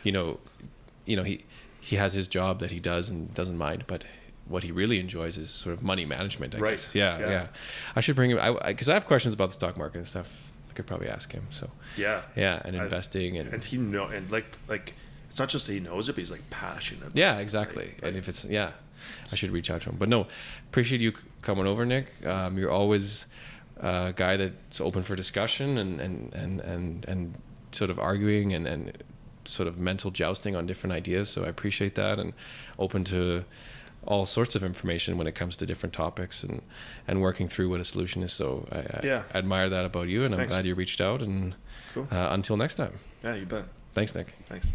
He has his job that he does and doesn't mind, but what he really enjoys is sort of money management, I guess. Yeah. I should bring him, because I have questions about the stock market and stuff. I could probably ask him. So yeah, and investing and he and like it's not just that he knows it, but he's like passionate. Yeah, exactly. Right? And if it's I should reach out to him. But no, appreciate you coming over, Nick. You're always a guy that's open for discussion and sort of arguing and sort of mental jousting on different ideas. So I appreciate that and open to all sorts of information when it comes to different topics and working through what a solution is. So I admire that about you, and I'm glad you reached out. And cool. Until next time. Yeah, you bet. Thanks, Nick. Thanks.